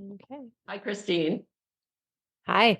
Okay. Hi, Christine. Hi.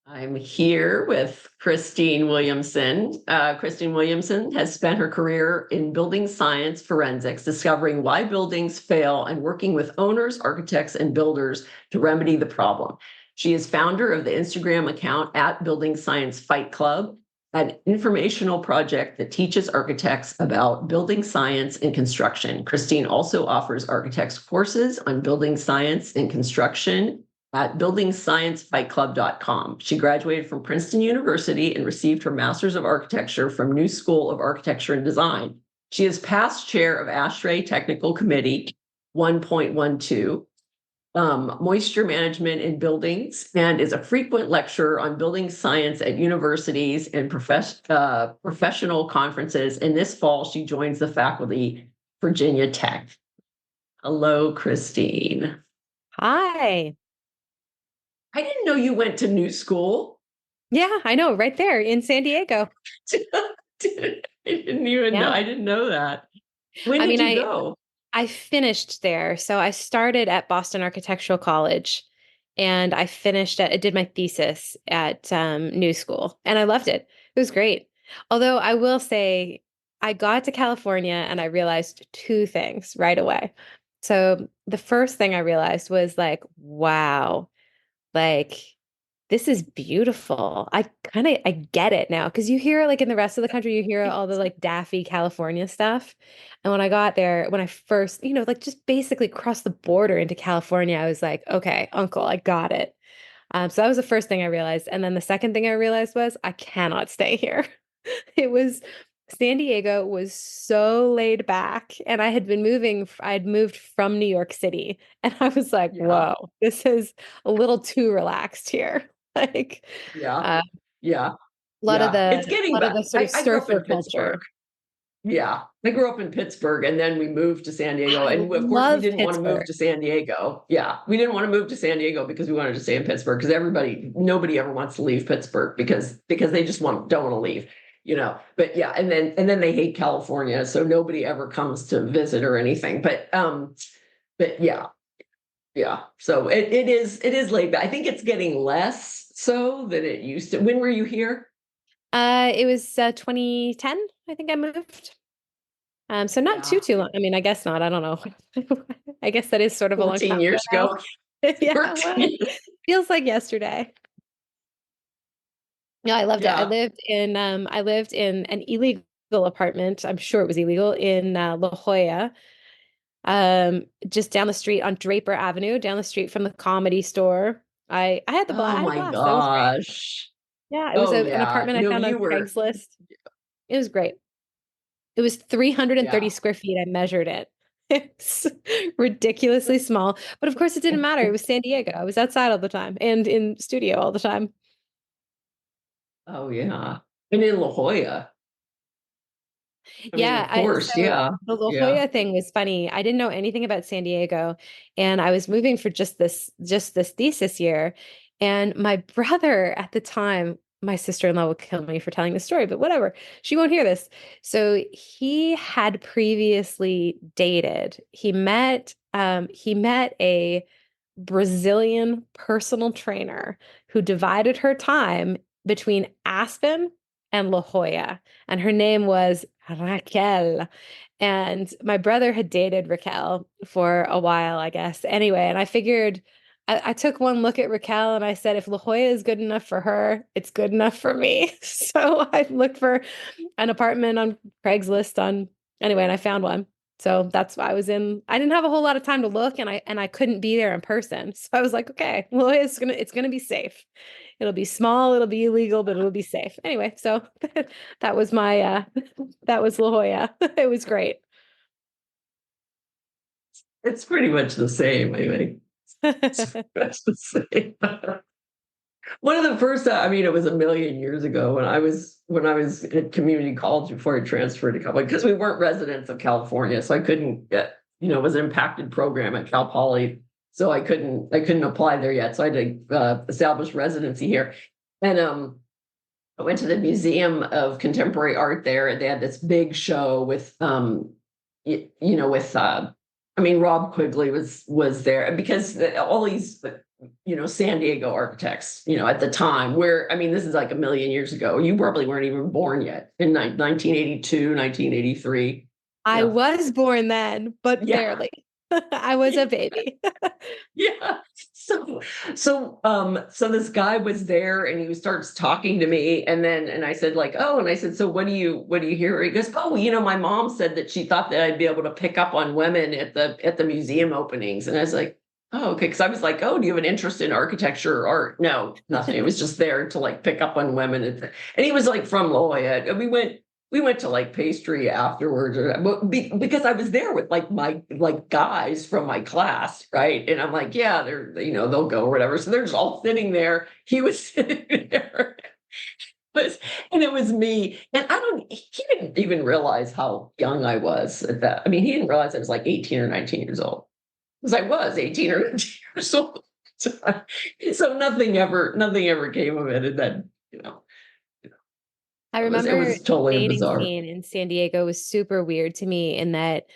I'm here with Christine Williamson. Christine Williamson has spent her career in building science forensics, discovering why buildings fail and working with owners, architects, and builders to remedy the problem. She is founder of the Instagram account at Building Science Fight Club, an informational project that teaches architects about building science and construction. Christine also offers architects courses on building science and construction at buildingsciencefightclub.com. She graduated from Princeton University and received her Master's of Architecture from New School of Architecture and Design. She is past chair of ASHRAE Technical Committee 1.12, moisture management in buildings, and is a frequent lecturer on building science at universities and professional conferences. And this fall, she joins the faculty Virginia Tech. Hello, Christine. Hi. I didn't know you went to New School. Yeah, I know, right there in San Diego. I didn't even know. Yeah. I didn't know that. When I did mean, you I go? I finished there. So I started at Boston Architectural College and I did my thesis at New School and I loved it. It was great. Although I will say I got to California and I realized two things right away. So the first thing I realized was like, wow, like this is beautiful. I get it now because you hear like in the rest of the country, you hear all the like daffy California stuff. And when I got there, when I first, like just basically crossed the border into California, I was like, okay, uncle, I got it. So that was the first thing I realized. And then the second thing I realized was I cannot stay here. It was San Diego was so laid back, and I had moved from New York City, and I was like, Yeah, whoa, this is a little too relaxed here. Like, yeah, a yeah, lot of yeah. the It's getting lot of back. the sort of I grew up surfer in Pittsburgh. culture. Yeah, I grew up in Pittsburgh and then we moved to San Diego. I And of course, we love didn't want to move Pittsburgh. to San Diego. Yeah, we didn't want to move to San Diego because we wanted to stay in Pittsburgh because nobody ever wants to leave Pittsburgh because they just don't want to leave. But yeah, and then they hate California, so nobody ever comes to visit or anything. But yeah, yeah. So it is laid back. I think it's getting less so than it used to. When were you here? It was 2010, I think I moved. So not Yeah, too long. I mean, I guess not. I don't know. I guess that is sort of a long 14 time ago years now. ago. Yeah, well, 14. feels like yesterday. Yeah, I loved it. Yeah. I lived in an illegal apartment. I'm sure it was illegal in La Jolla, just down the street on Draper Avenue, down the street from the Comedy Store. I Oh had a my blast. That was great. gosh. Yeah, it was Oh an yeah. apartment I No, found on you were. Craigslist. It was great. It was 330 Yeah. square feet. I measured it. It's ridiculously small, but of course it didn't matter. It was San Diego. I was outside all the time and in studio all the time. Oh yeah. And in La Jolla. I mean, Yeah, of course. so Yeah. the La Yeah. Jolla thing was funny. I didn't know anything about San Diego, and I was moving for just this thesis year. And my brother at the time, my sister-in-law will kill me for telling the story, but whatever. She won't hear this. So he had previously dated. He met a Brazilian personal trainer who divided her time between Aspen and La Jolla, and her name was Raquel. And my brother had dated Raquel for a while, I guess. Anyway, and I figured I took one look at Raquel and I said, if La Jolla is good enough for her, it's good enough for me. So I looked for an apartment on Craigslist anyway, and I found one. So that's why I didn't have a whole lot of time to look and I couldn't be there in person. So I was like, okay, well, it's gonna be safe. It'll be small, it'll be illegal, but it'll be safe. Anyway, so that was my that was La Jolla. It was great. It's pretty much the same, I think. It's pretty much the same. One of the first, I mean, it was a million years ago when I was at community college before I transferred to California because we weren't residents of California, so I couldn't it was an impacted program at Cal Poly, so I couldn't apply there yet, so I had to establish residency here, and I went to the Museum of Contemporary Art there, and they had this big show with with I mean, Rob Quigley was there because all these San Diego architects, at the time, where I mean, this is like a million years ago. You probably weren't even born yet in 1982, 1983. I Yeah. was born then, but Yeah. barely. I was a baby. Yeah. So so this guy was there and he starts talking to me and I said like, oh, and I said, so what do you hear? He goes, oh, my mom said that she thought that I'd be able to pick up on women at the museum openings. And I was like, oh, okay. Cause I was like, oh, do you have an interest in architecture or art? No, nothing. It was just there to like pick up on women. And he was like from La Jolla. And we went to like pastry afterwards because I was there with like my like guys from my class, right? And I'm like, yeah, they'll go or whatever. So they're just all sitting there. He was sitting there. And it was me. And he didn't even realize how young I was at that. I mean, he didn't realize I was like 18 or 19 years old. Because I was 18 or 19 years old. So nothing ever came of it. And then, I it remember was totally dating bizarre. scene in San Diego was super weird to me in that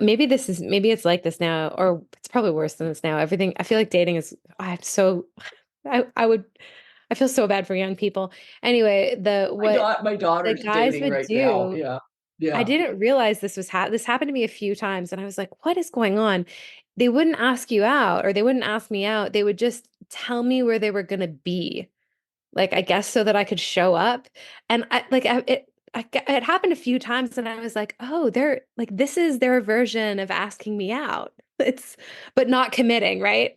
maybe it's like this now, or it's probably worse than this now. Everything I feel like dating is I'm so I would I feel so bad for young people. Anyway, the what My the daughter's guys dating would right now. do, Yeah. I Yeah. didn't realize this happened to me a few times and I was like, what is going on? They wouldn't ask you out or they wouldn't ask me out. They would just tell me where they were going to be. Like, I guess so that I could show up. And it happened a few times and I was like, oh, they're like, this is their version of asking me out. It's, but not committing, right?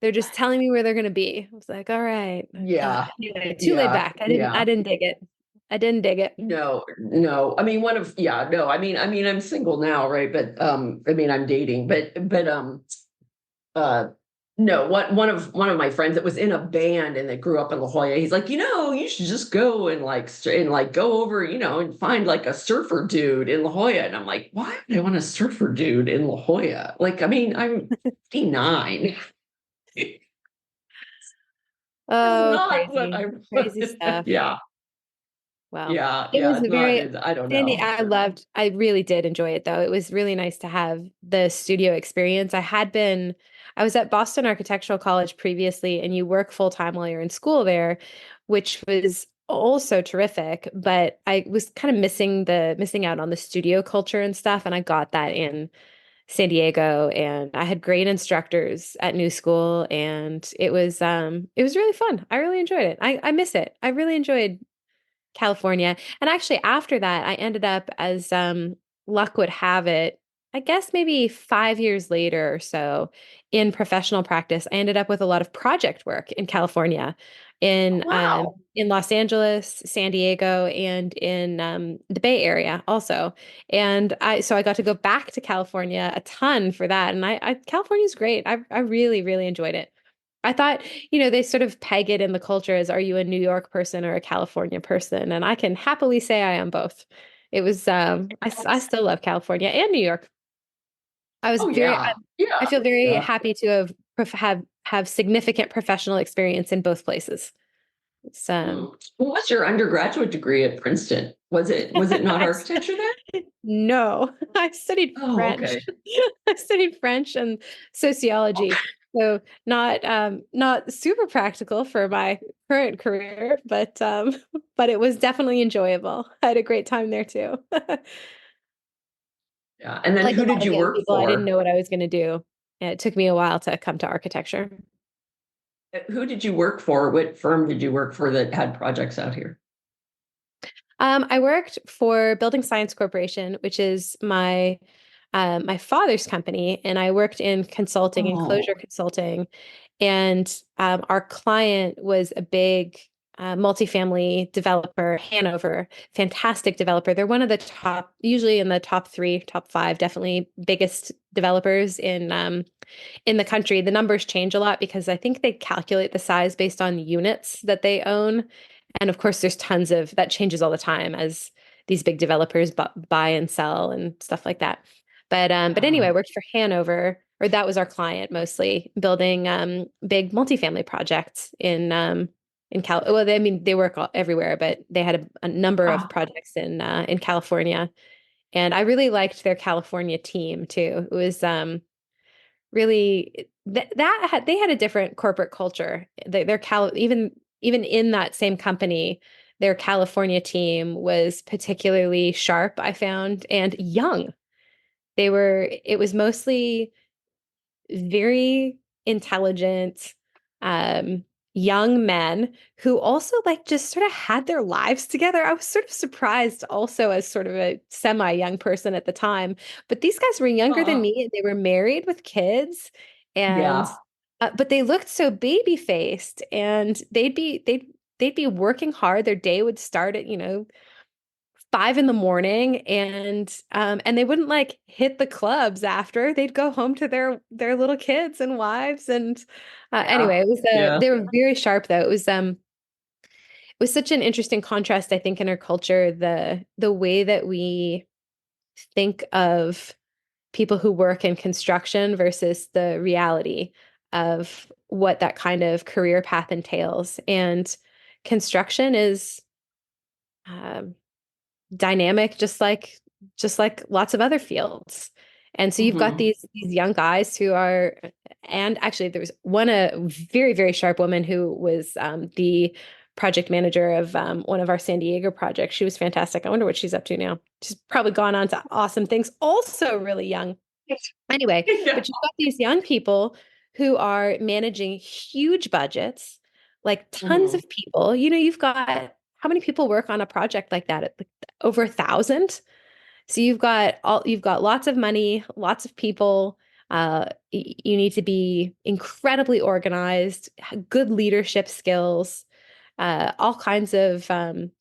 They're just telling me where they're going to be. I was like, all right. Yeah. Anyway, too laid Yeah. back. Yeah. I didn't dig it. I didn't dig it. No, no. I mean, no, I mean, I'm single now, right? But I mean, I'm dating, but uh no, one of my friends that was in a band and that grew up in La Jolla, he's like, you should just go and like go over, and find like a surfer dude in La Jolla. And I'm like, why would I want a surfer dude in La Jolla? Like, I mean, I'm 59. It's Oh, not what crazy. I Crazy stuff. yeah, Well, yeah, it yeah. was It's a not, very, I don't Sandy, know. I really did enjoy it though. It was really nice to have the studio experience. I was at Boston Architectural College previously, and you work full time while you're in school there, which was also terrific. But I was kind of missing out on the studio culture and stuff. And I got that in San Diego, and I had great instructors at New School, and it was really fun. I really enjoyed it. I miss it. I really enjoyed California. And actually, after that, I ended up, as luck would have it, I guess maybe 5 years later or so, in professional practice, I ended up with a lot of project work in California, Oh, wow. in Los Angeles, San Diego, and in the Bay Area also. And I got to go back to California a ton for that. And California's great. I really, really enjoyed it. I thought, they sort of peg it in the culture as, are you a New York person or a California person? And I can happily say I am both. It was, I still love California and New York. I was Oh, yeah. I Yeah. feel very Yeah. happy to have significant professional experience in both places. It's, What was your undergraduate degree at Princeton? Was it not I architecture there? No, I studied Oh, okay. French. I studied French and sociology. So not super practical for my current career, but it was definitely enjoyable. I had a great time there too. Yeah. And then Like a who lot did of you young work people, I didn't for? know what I was going to do. And it took me a while to come to architecture. Who did you work for? What firm did you work for that had projects out here? I worked for Building Science Corporation, which is my father's company, and I worked in consulting, enclosure Oh, consulting, and our client was a big multifamily developer, Hanover, fantastic developer. They're one of the top, usually in the top three, top five, definitely biggest developers in the country. The numbers change a lot because I think they calculate the size based on units that they own. And of course, there's tons of that changes all the time as these big developers buy and sell and stuff like that. But anyway, I yeah. worked for Hanover, or that was our client mostly, building big multifamily projects in Cal. Well, I mean, they work everywhere, but they had a number of Oh, projects in California, And I really liked their California team too. It was really they had a different corporate culture. Their even in that same company, their California team was particularly sharp, I found, and young. It was mostly very intelligent, um, young men who also like just sort of had their lives together. I was sort of surprised also as sort of a semi-young person at the time, but these guys were younger than Uh, me. They were married with kids and yeah. but they looked so baby-faced and they'd be working hard. Their day would start at, 5 in the morning and they wouldn't like hit the clubs after. They'd go home to their little kids and wives and Yeah. anyway, it was Yeah. they were very sharp though. It was such an interesting contrast, I think, in our culture, the way that we think of people who work in construction versus the reality of what that kind of career path entails. And construction is um, dynamic just like lots of other fields. And so you've got Hmm. these young guys who are and actually there was one a very very sharp woman who was the project manager of one of our San Diego projects. She was fantastic. I wonder what she's up to now. She's probably gone on to awesome things, also really young. Anyway, Yeah. but you've got these young people who are managing huge budgets, like tons Hmm. of people. You've got how many people work on a project like that? Like, over 1,000. So you've got lots of money, lots of people. You need to be incredibly organized, good leadership skills, uh, all kinds of um,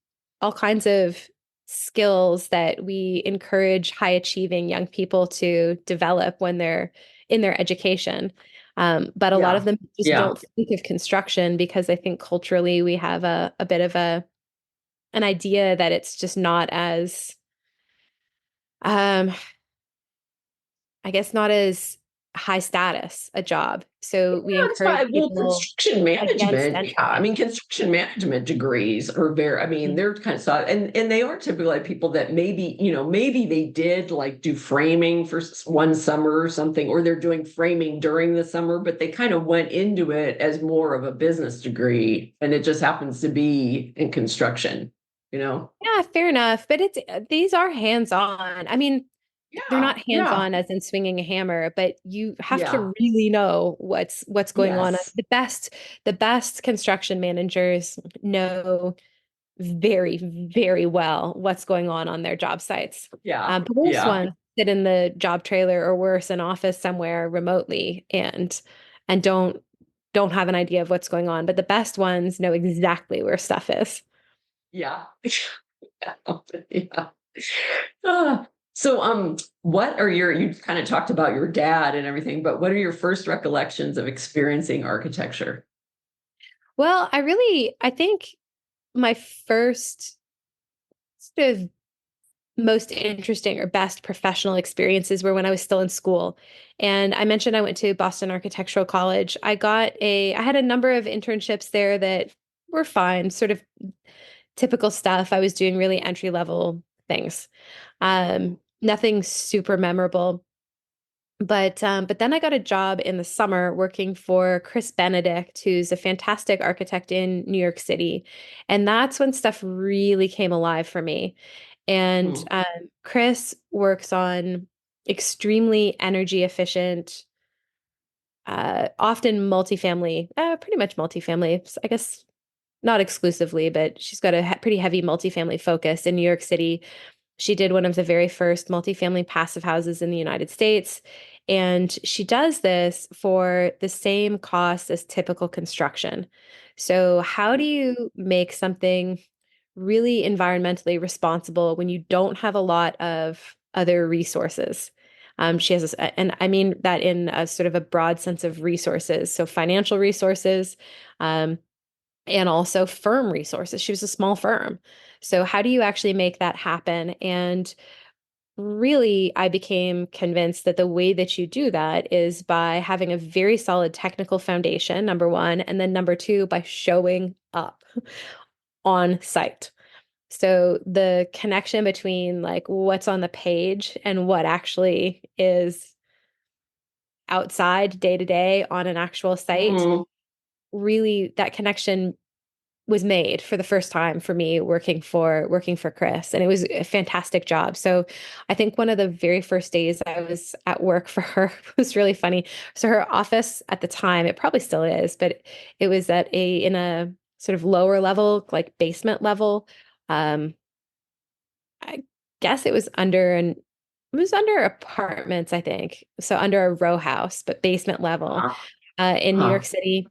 all kinds of skills that we encourage high achieving young people to develop when they're in their education. But a lot of Yeah. them just Yeah. don't think of construction because I think culturally we have a bit of an idea that it's just not as um, I guess not as high status a job. So we That's why, encourage well, people construction against management, yeah, I entering. mean, construction management degrees are very, I mean, Mhm. they're kind of soft, and they are typically like people that maybe, maybe they did like do framing for one summer or something, or they're doing framing during the summer, but they kind of went into it as more of a business degree, and it just happens to be in construction, you know? Yeah, fair enough. But these are hands-on. I mean, they're Yeah, not yeah, hands-on as in swinging a hammer, but you have yeah, to really know what's going on. yes, The best construction managers know very, very well what's going on their job sites. yeah, But most yeah, ones sit in the job trailer or worse, an office somewhere remotely and don't have an idea of what's going on. But the best ones know exactly where stuff is. yeah. Yeah. Ah, so, what are you kind of talked about your dad and everything, but what are your first recollections of experiencing architecture? Well, I think my first sort of most interesting or best professional experiences were when I was still in school. And I mentioned I went to Boston Architectural College. I had a number of internships there that were fine, sort of typical stuff. I was doing really entry level things. Nothing super memorable. But then I got a job in the summer working for Chris Benedict, who's a fantastic architect in New York City. And that's when stuff really came alive for me. And Mhm. Chris works on extremely energy efficient, often multifamily, pretty much multifamily, I guess not exclusively, but she's got a pretty heavy multifamily focus in New York City. She did one of the very first multifamily passive houses in the United States. And she does this for the same cost as typical construction. So, how do you make something really environmentally responsible when you don't have a lot of other resources? She has, and I mean that in a sort of a broad sense of resources. So, financial resources, um, and also firm resources. She was a small firm. So, how do you actually make that happen? And really, I became convinced that the way that you do that is by having a very solid technical foundation, number one, and then number two, by showing up on site. So the connection between like what's on the page and what actually is outside day to day on an actual site, Mhm. really that connection was made for the first time for me working for Chris, and it was a fantastic job. So I think one of the very first days I was at work for her was really funny. So her office at the time, it probably still is, but it was in a sort of lower level, like basement level. Um, I guess it was under apartments, I think. So under a row house, but basement level, Uh-huh. in New Uh-huh. York City.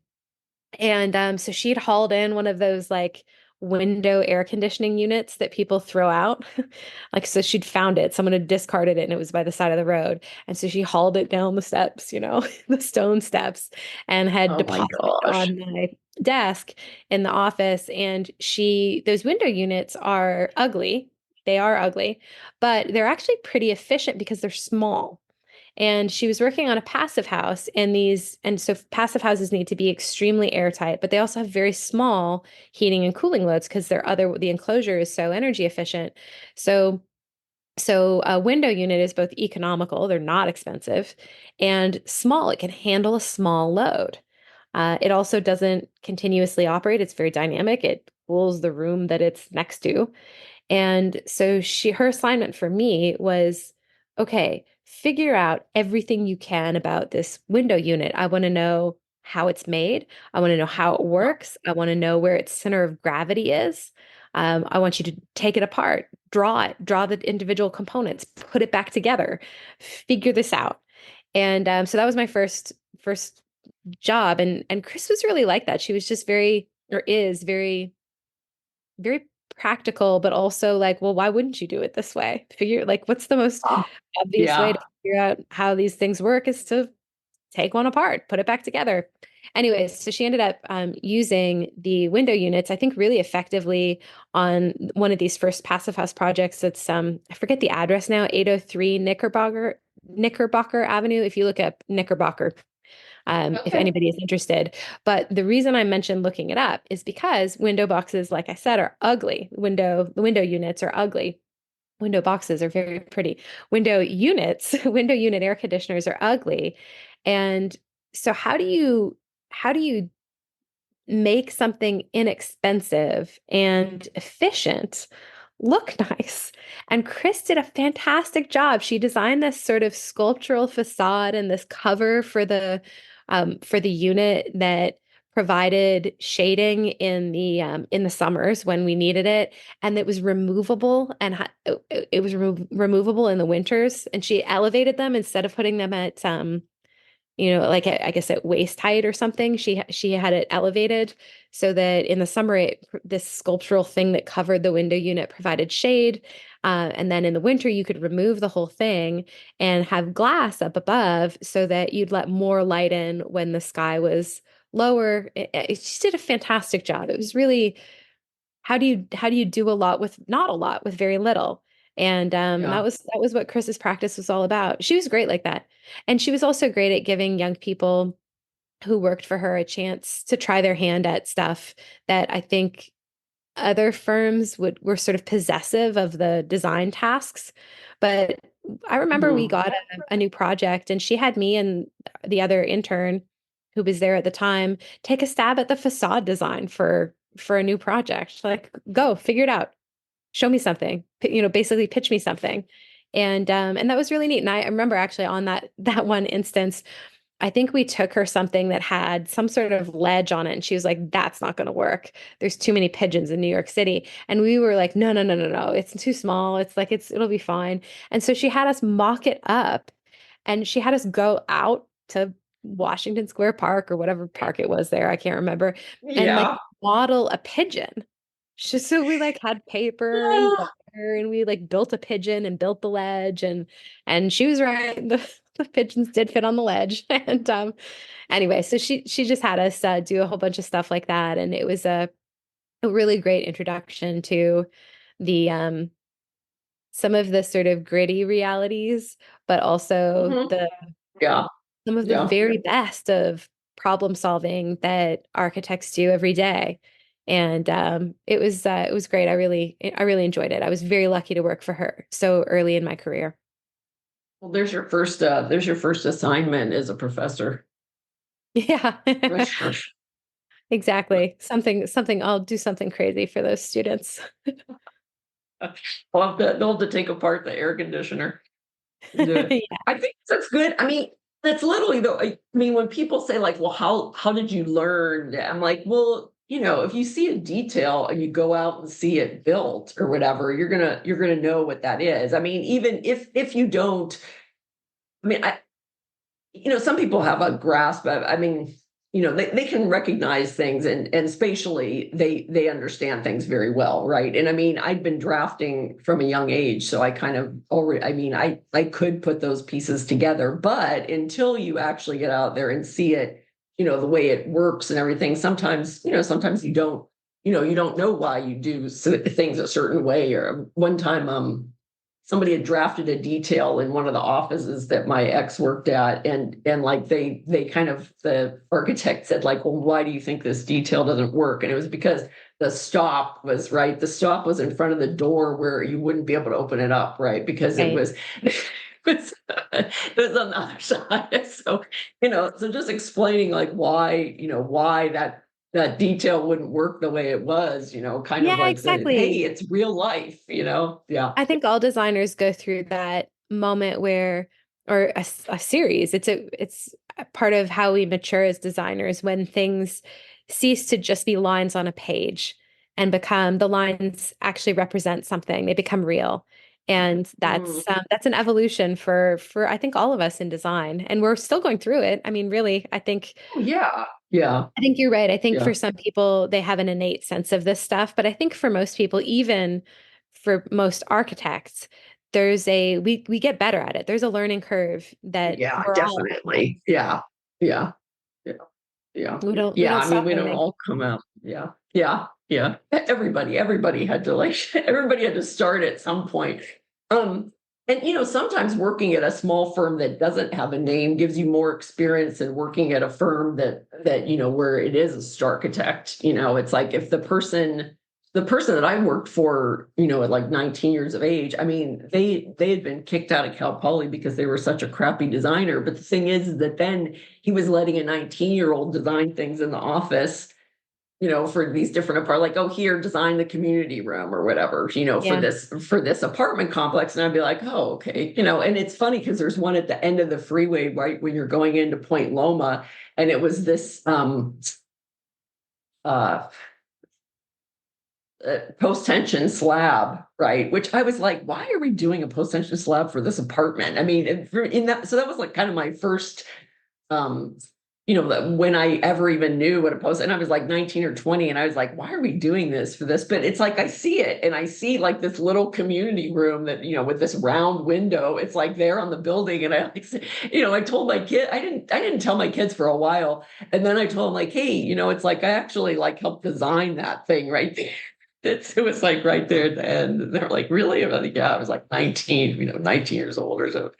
And so she'd hauled in one of those like window air conditioning units that people throw out. Like, so she'd found it, someone had discarded it and it was by the side of the road. And so she hauled it down the steps, the stone steps, and had Oh my deposited it gosh. on my desk in the office. And those window units are ugly. They are ugly, but they're actually pretty efficient because they're small. And she was working on a passive house, and so passive houses need to be extremely airtight, but they also have very small heating and cooling loads because the enclosure is so energy efficient. So, so a window unit is both economical, they're not expensive, and small. It can handle a small load. It also doesn't continuously operate. It's very dynamic. It cools the room that it's next to. And so her assignment for me was, okay, figure out everything you can about this window unit. I want to know how it's made. I want to know how it works. I want to know where its center of gravity is. I want you to take it apart, draw the individual components, put it back together, figure this out. And so that was my first job. And Chris was really like that. She was just very practical, but also like, well, why wouldn't you do it this way? Figure like what's the most obvious way Yeah. to figure out how these things work is to take one apart, put it back together. Anyways, so she ended up using the window units, I think, really effectively on one of these first passive house projects. It's I forget the address now, 803 Knickerbocker Avenue. If you look up Knickerbocker, if Okay. anybody is interested. But the reason I mentioned looking it up is because window boxes, like I said, are ugly. The window units are ugly. Window boxes are very pretty. Window units, window unit air conditioners are ugly. And so how do you make something inexpensive and efficient look nice? And Chris did a fantastic job. She designed this sort of sculptural facade and this cover for the unit that provided shading in the summers when we needed it, and it was removable and it was removable in the winters. And she elevated them instead of putting them at like I guess at waist height or something. She had it elevated so that in the summer, this sculptural thing that covered the window unit provided shade, and then in the winter you could remove the whole thing and have glass up above so that you'd let more light in when the sky was lower. She did a fantastic job. It was really how do you do a lot with not a lot with very little? And Yeah. that was what Chris's practice was all about. She was great like that. And she was also great at giving young people who worked for her a chance to try their hand at stuff that I think other firms were sort of possessive of the design tasks. But I remember we Mhm. got a new project, and she had me and the other intern who was there at the time take a stab at the facade design for a new project. Like, go figure it out, show me something, basically pitch me something. And that was really neat. And I remember actually on that one instance, I think we took her something that had some sort of ledge on it, and she was like, "That's not going to work. There's too many pigeons in New York City." And we were like, "No, no, no, no, no. It's too small. It'll be fine." And so she had us mock it up, and she had us go out to Washington Square Park or whatever park it was there. I can't remember, and like Yeah. model a pigeon. So we like had paper and glitter, and we like built a pigeon and built the ledge, and she was right. The pigeons did fit on the ledge. And anyway, so she just had us do a whole bunch of stuff like that, and it was a really great introduction to the some of the sort of gritty realities, but also Mhm. the Yeah. some of the Yeah. very best of problem solving that architects do every day. And it was great. I really enjoyed it. I was very lucky to work for her so early in my career. Well, there's your first assignment as a professor. Yeah. For sure. Exactly. Something I'll do something crazy for those students. They'll have to take apart the air conditioner and do it. Yeah. I think that's good. I mean, that's literally though. I mean, when people say like, "Well, how did you learn?" I'm like, "Well, if you see a detail and you go out and see it built or whatever, you're gonna know what that is." I mean, even if you don't, I mean, some people have a grasp of, I mean, they can recognize things and spatially they understand things very well, right? And I mean, I'd been drafting from a young age, so I kind of already, I mean, I could put those pieces together, but until you actually get out there and see it, the way it works and everything, sometimes you don't know why you do things a certain way. Or one time, somebody had drafted a detail in one of the offices that my ex worked at, and like they kind of, the architect said like, well, why do you think this detail doesn't work? And it was because the stop was in front of the door where you wouldn't be able to open it up, right? Because it Right. was it was on the other side. So so just explaining like why that detail wouldn't work the way it was, kind of Yeah, like said, hey, exactly. it's real life, yeah. I think all designers go through that moment where, or a series. It's a part of how we mature as designers when things cease to just be lines on a page and become the lines actually represent something. They become real, and Mhm. that's an evolution for I think all of us in design, and we're still going through it. I mean, really, Oh, yeah. Yeah. I think you're right. I think Yeah. for some people, they have an innate sense of this stuff. But I think for most people, even for most architects, we get better at it. There's a learning curve that Yeah, we're all on. definitely. Yeah. Yeah. Yeah. Yeah. We Yeah. don't I mean, stop we don't learning. all come out. Yeah. Yeah. Yeah. Everybody had to like, everybody had to start at some point. Um, and sometimes working at a small firm that doesn't have a name gives you more experience than working at a firm that where it is a star architect. It's like if the person that I worked for, at like 19 years of age, I mean, they had been kicked out of Cal Poly because they were such a crappy designer. But the thing is that then he was letting a 19-year-old design things in the office, for these different apart, like, oh, here, design the community room or whatever, Yeah. for this apartment complex. And I'd be like, oh, okay. And it's funny because there's one at the end of the freeway, right, when you're going into Point Loma, and it was this uh post-tension slab, right? Which I was like, why are we doing a post-tension slab for this apartment? I mean, in that, so that was like kind of my first, um, when I ever even knew what a post, and I was like 19 or 20, and I was like, why are we doing this for this? But it's like I see it, and I see like this little community room that, with this round window, it's like there on the building, and I like, I told my kid, I didn't tell my kids for a while, and then I told them like, hey, it's like I actually like helped design that thing right there. It was like right there at the end. And they're like, really? I'm like, yeah, I was like 19, 19 years old or so.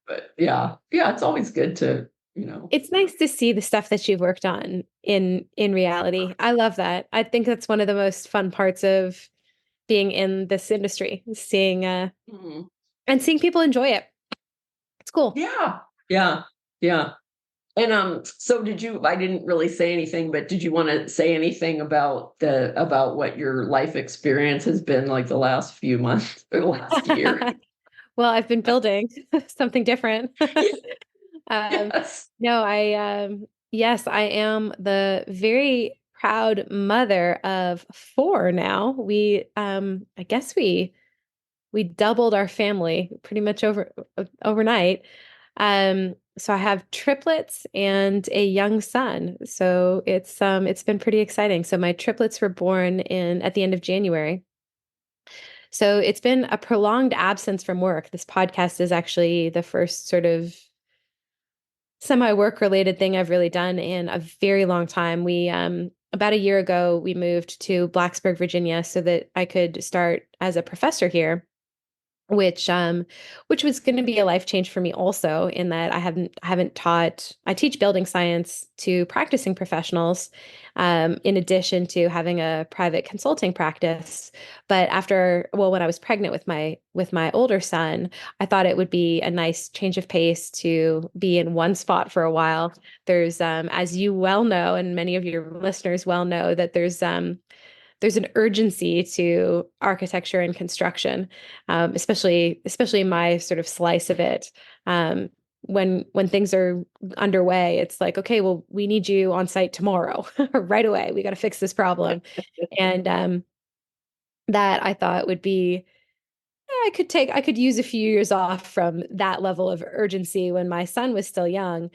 But yeah, yeah, it's always good to, It's nice to see the stuff that you've worked on in reality. I love that. I think that's one of the most fun parts of being in this industry, seeing Mhm. and seeing people enjoy it. It's cool. Yeah, yeah, yeah. And so I didn't really say anything, but did you want to say anything about what your life experience has been like the last few months or the last year? Well, I've been building something different. Um, Yes. no, yes, I am the very proud mother of four now. I guess we doubled our family pretty much overnight. So I have triplets and a young son. So it's been pretty exciting. So my triplets were born in at the end of January. So it's been a prolonged absence from work. This podcast is actually the first sort of semi-work related thing I've really done in a very long time. We about a year ago we moved to Blacksburg, Virginia so that I could start as a professor here. which which was going to be a life change for me also, in that I haven't taught. I teach building science to practicing professionals, in addition to having a private consulting practice. But when I was pregnant with my older son, I thought it would be a nice change of pace to be in one spot for a while. There's as you well know, and many of your listeners well know, that there's an urgency to architecture and construction, especially my sort of slice of it. When things are underway, it's like, okay, well, we need you on site tomorrow, right away. We got to fix this problem, and that I thought would be I could use a few years off from that level of urgency when my son was still young.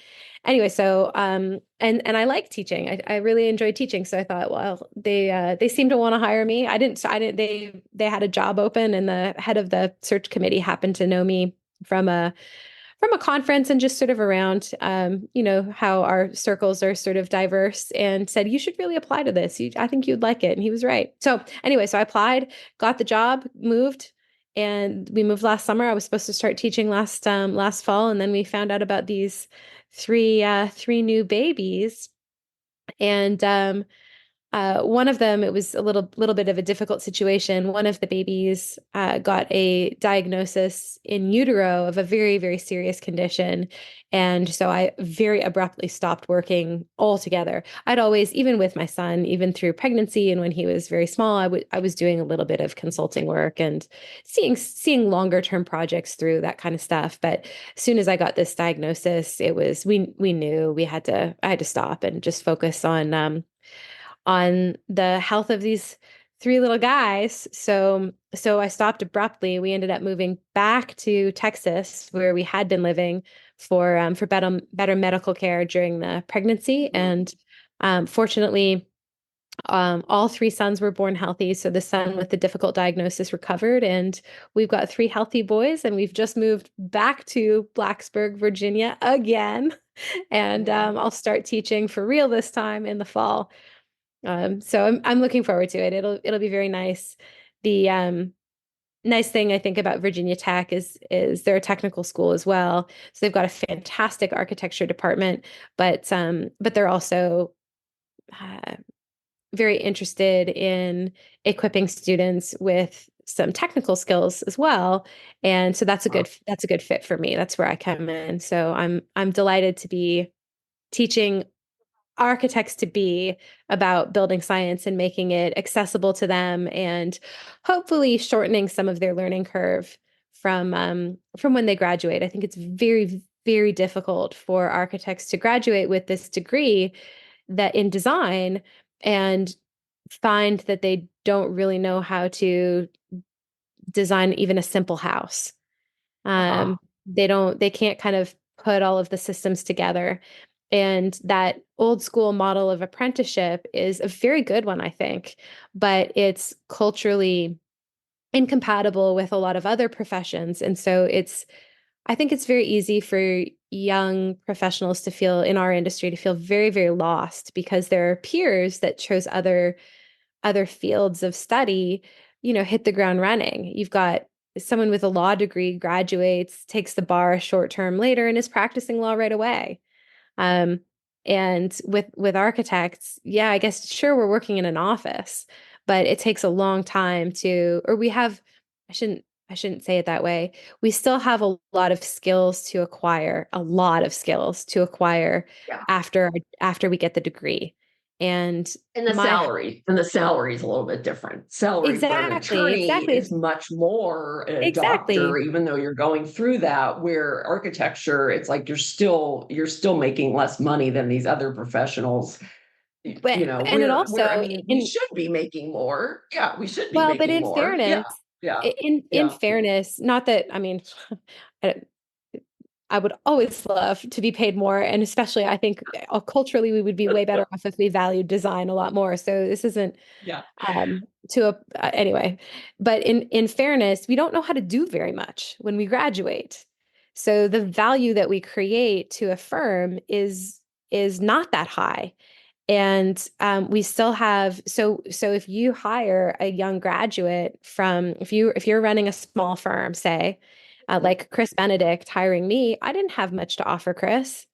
Anyway, so and I like teaching. I really enjoy teaching. So I thought, well, they seem to want to hire me. I didn't they had a job open, and the head of the search committee happened to know me from a conference and just sort of around, how our circles are sort of diverse, and said, you should really apply to this. I think you'd like it. And he was right. So anyway, so I applied, got the job, moved, and we moved last summer. I was supposed to start teaching last fall. And then we found out about these three new babies. And one of them, it was a little bit of a difficult situation. One of the babies got a diagnosis in utero of a very, very serious condition. And so I very abruptly stopped working altogether. I'd always, even with my son, even through pregnancy and when he was very small, I was doing a little bit of consulting work and seeing longer term projects through, that kind of stuff. But as soon as I got this diagnosis, it was we knew I had to stop and just focus on the health of these three little guys. So I stopped abruptly. We ended up moving back to Texas, where we had been living for better medical care during the pregnancy. And fortunately, all three sons were born healthy. So the son with the difficult diagnosis recovered, and we've got three healthy boys. And we've just moved back to Blacksburg, Virginia again. And I'll start teaching for real this time in the fall. So I'm looking forward to it. It'll be very nice. The nice thing I think about Virginia Tech is they're a technical school as well. So they've got a fantastic architecture department, but they're also uh, very interested in equipping students with some technical skills as well. And so that's a good fit for me. That's where I come in. So I'm delighted to be teaching architects to be about building science and making it accessible to them, and hopefully shortening some of their learning curve from when they graduate. I think it's very, very difficult for architects to graduate with this degree that in design and find that they don't really know how to design even a simple house. Uh-huh. They can't kind of put all of the systems together. And that old school model of apprenticeship is a very good one, I think, but it's culturally incompatible with a lot of other professions. And so I think it's very easy for young professionals to feel in our industry to feel very, very lost because their peers that chose other fields of study, hit the ground running. You've got someone with a law degree graduates, takes the bar a short term later, and is practicing law right away. Um, and with architects, yeah, I guess sure we're working in an office, but it takes a long time or I shouldn't say it that way. We still have a lot of skills to acquire, a lot of skills to acquire Yeah. after after we get the degree. And my And the salary is a little bit different. Salary for an attorney exactly, is much more, a doctor, exactly. even though you're going through that, where architecture, it's like you're still making less money than these other professionals. And it I also mean, we in should be making more. Yeah, we should be Well, but making in more. Yeah, fairness, yeah, in yeah. fairness, not that I mean, I, I would always love to be paid more, and especially I think culturally we would be way better off if we valued design a lot more. So this isn't Yeah. to a anyway, but in fairness, we don't know how to do very much when we graduate. So the value that we create to a firm is not that high. And we still have so if you hire a young graduate from if you're running a small firm, say, like Chris Benedict hiring me, I didn't have much to offer Chris.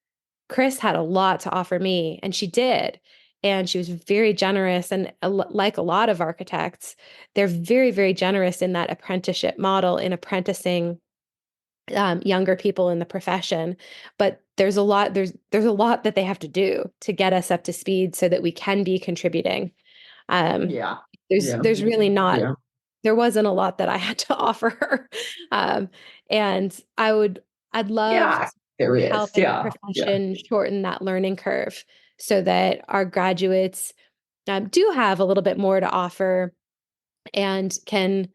Chris had a lot to offer me, and she did. And she was very generous. And like a lot of architects, they're very, very generous in that apprenticeship model, in apprenticing younger people in the profession. But there's a lot that they have to do to get us up to speed so that we can be contributing. Um, Yeah. Yeah. there's really not Yeah. there wasn't a lot that I had to offer her. Um, and I'd love Yeah. There to is. help in the Yeah. Yeah. profession shorten that learning curve so that our graduates do have a little bit more to offer and can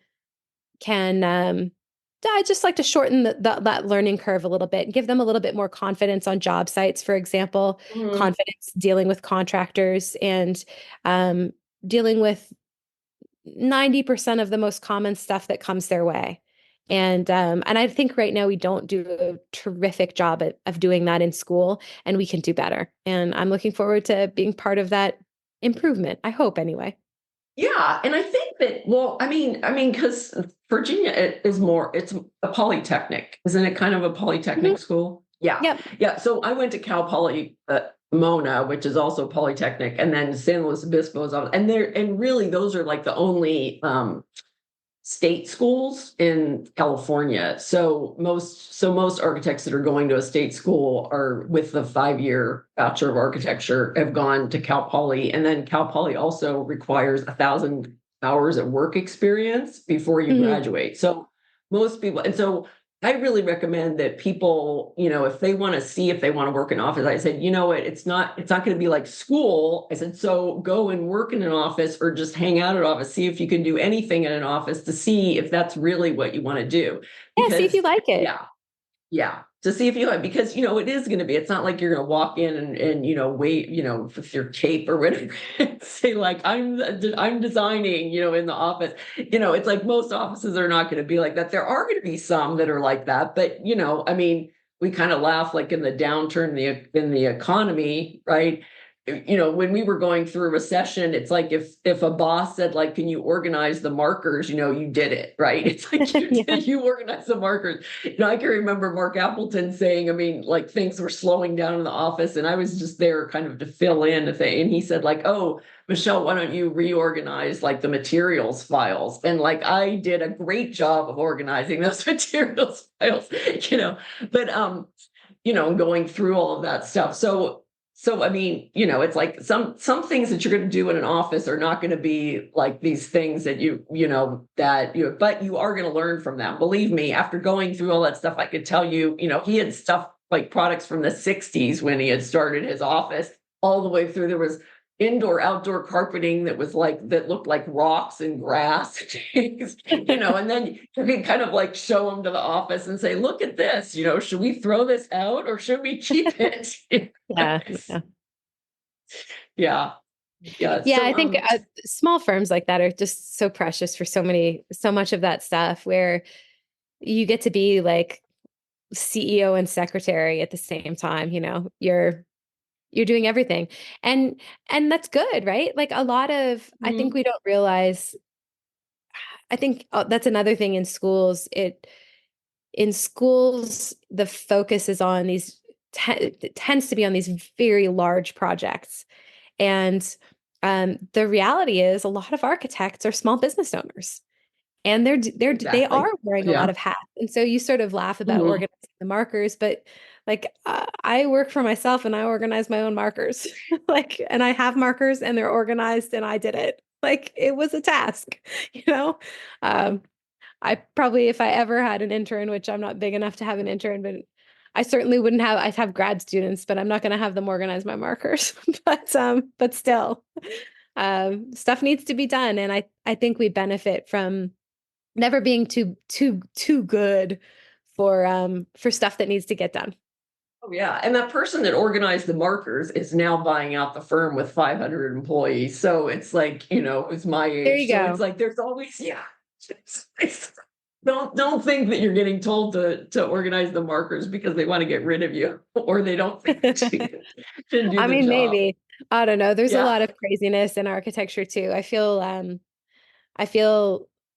I just like to shorten that learning curve a little bit and give them a little bit more confidence on job sites, for example, Mhm. confidence dealing with contractors and um, dealing with 90% of the most common stuff that comes their way. And I think right now we don't do a terrific job of doing that in school, and we can do better. And I'm looking forward to being part of that improvement. I hope anyway. Yeah, and I think that, well, because Virginia is more, it's a polytechnic, isn't it? Kind of a Mhm. polytechnic school. Yeah, Yep. yeah. So I went to Cal Poly Mona, which is also polytechnic, and then San Luis Obispo is, and there, and really those are like the only state schools in California. So most architects that are going to a state school are with the 5-year Bachelor of Architecture have gone to Cal Poly, and then Cal Poly also requires 1,000 hours of work experience before you Mhm. graduate. So most people, and so I really recommend that people, if they want to see if they want to work in office, I said, it's not going to be like school. I said, so go and work in an office or just hang out at office, see if you can do anything in an office to see if that's really what you want to do. Yeah, see if you Because like it. yeah, yeah, to see if you have, because it is going to be. It's not like you're going to walk in and wait, with your cape or whatever, and say like I'm designing, in the office. It's like most offices are not going to be like that. There are going to be some that are like that, but we kind of laugh like in the downturn in the economy, right? When we were going through a recession, it's like if a boss said like, can you organize the markers, you did it, right? It's like you Yeah. did, you organize the markers. I can remember Mark Appleton saying, like things were slowing down in the office, and I was just there kind of to fill in a thing. And he said, like, oh, Michelle, why don't you reorganize like the materials files? And like I did a great job of organizing those materials files, but going through all of that stuff. So it's like some things that you're going to do in an office are not going to be like these things that but you are going to learn from them. Believe me, after going through all that stuff, I could tell you, he had stuff like products from the 60s when he had started his office all the way through. There was indoor outdoor carpeting that looked like rocks and grass, and then you can kind of like show them to the office and say, look at this, should we throw this out or should we keep it? Yeah. Yeah. Yeah. Yeah. Yeah, I So, think small firms like that are just so precious for so much of that stuff where you get to be like CEO and secretary at the same time, you're doing everything. And and that's good, right? Like a lot of I think mhm, we don't realize I think that's another thing in schools. In schools the focus is on it tends to be on these very large projects. And the reality is, a lot of architects are small business owners, and they are exactly. wearing a lot Yeah. of hats. And so you sort of laugh about Mhm. organizing the markers, but like I work for myself, and I organize my own markers, and I have markers, and they're organized, and I did it. Like it was a task, you know. Um, I probably, if I ever had an intern, which I'm not big enough to have an intern, but I certainly wouldn't have, I'd have grad students, but I'm not going to have them organize my markers. But still, stuff needs to be done. And I think we benefit from never being too good for stuff that needs to get done. Oh, yeah. And that person that organized the markers is now buying out the firm with 500 employees. So it's like, it's my There age. you So it's go. like there's always, yeah. Don't think that you're getting told to organize the markers because they want to get rid of you, or they don't think that you can do I the mean, job. maybe. I don't know. There's a Yeah. lot of craziness in architecture too. I feel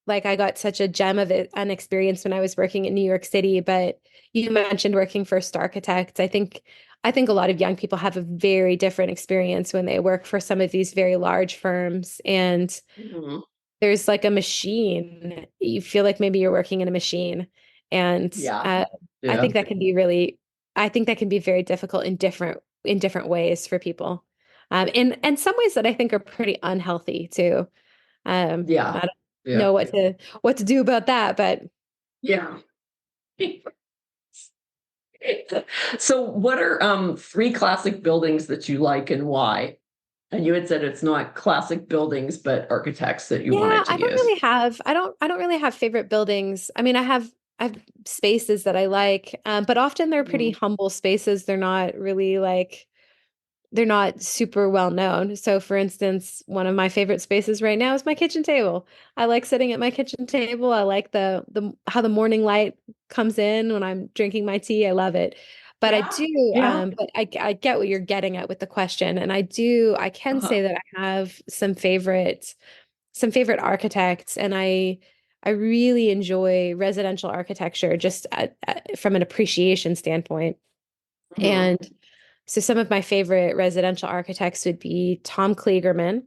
like I got such a gem of it, an experience when I was working in New York City, but you mentioned working for Star Architects. I think a lot of young people have a very different experience when they work for some of these very large firms, and Mhm. there's like a machine. You feel like maybe you're working in a machine. And Yeah. I Yeah. think that can be I think that can be very difficult in different ways for people. And some ways that I think are pretty unhealthy too. I Yeah. don't Yeah. know what to do about that, but Yeah. So what are three classic buildings that you like and why? And you had said it's not classic buildings, but architects that you yeah, wanted to use. I don't really have favorite buildings. I mean, I have spaces that I like, but often they're pretty Mhm. humble spaces. They're not really like they're not super well known. So for instance, one of my favorite spaces right now is my kitchen table. I like sitting at my kitchen table. I like the how the morning light comes in when I'm drinking my tea. I love it. But I Yeah. do, Yeah. I get what you're getting at with the question. And I can Uh-huh. say that I have some favorite architects, and I really enjoy residential architecture just from an appreciation standpoint. Mhm. And so some of my favorite residential architects would be Tom Kligerman.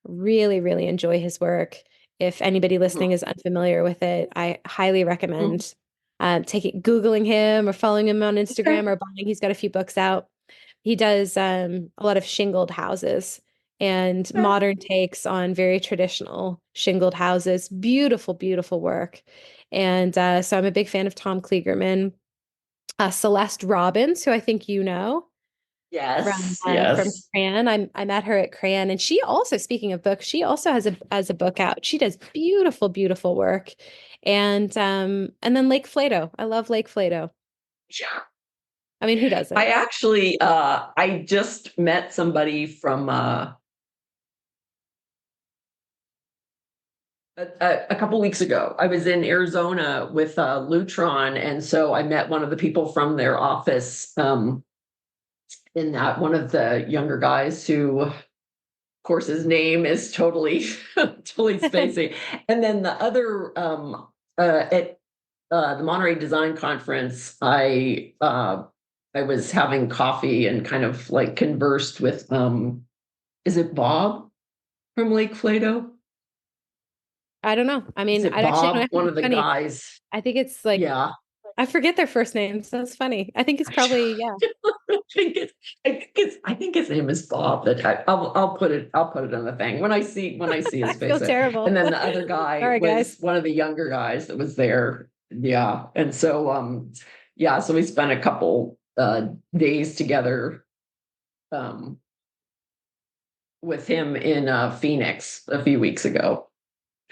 Really, really enjoy his work. If anybody Mhm. listening is unfamiliar with it, I highly Mhm. recommend Googling him or following him on Okay. Instagram or buying. He's got a few books out. He does a lot of shingled houses and Okay. modern takes on very traditional shingled houses. Beautiful, beautiful work. And so I'm a big fan of Tom Kligerman. Celeste Robbins, who I think you know Yes. from Yes. Crayon. I met her at Crayon, and she also, speaking of books, she also has a book out. She does beautiful, beautiful work. And then Lake Flato. I love Lake Flato. Yeah. I mean, who I doesn't? actually I just met somebody from a couple weeks ago. I was in Arizona with Lutron, and so I met one of the people from their office in that one of the younger guys who, of course, his name is totally totally spacing. And then the other at the Monterey Design Conference, I was having coffee and kind of like conversed with is it Bob from Lake Flato? I don't know. I Is mean, it I actually don't Bob? know. One of the Funny. guys. I think it's like Yeah. I forget their first names. That's funny. I think it's probably yeah. I think it's I think his name is Bob. I'll put it on the thing when I see I his feel face there. And terrible. then the other guy Sorry, was guys. one of the younger guys that was there. Yeah. And so yeah, so we spent a couple days together um with him in Phoenix a few weeks ago.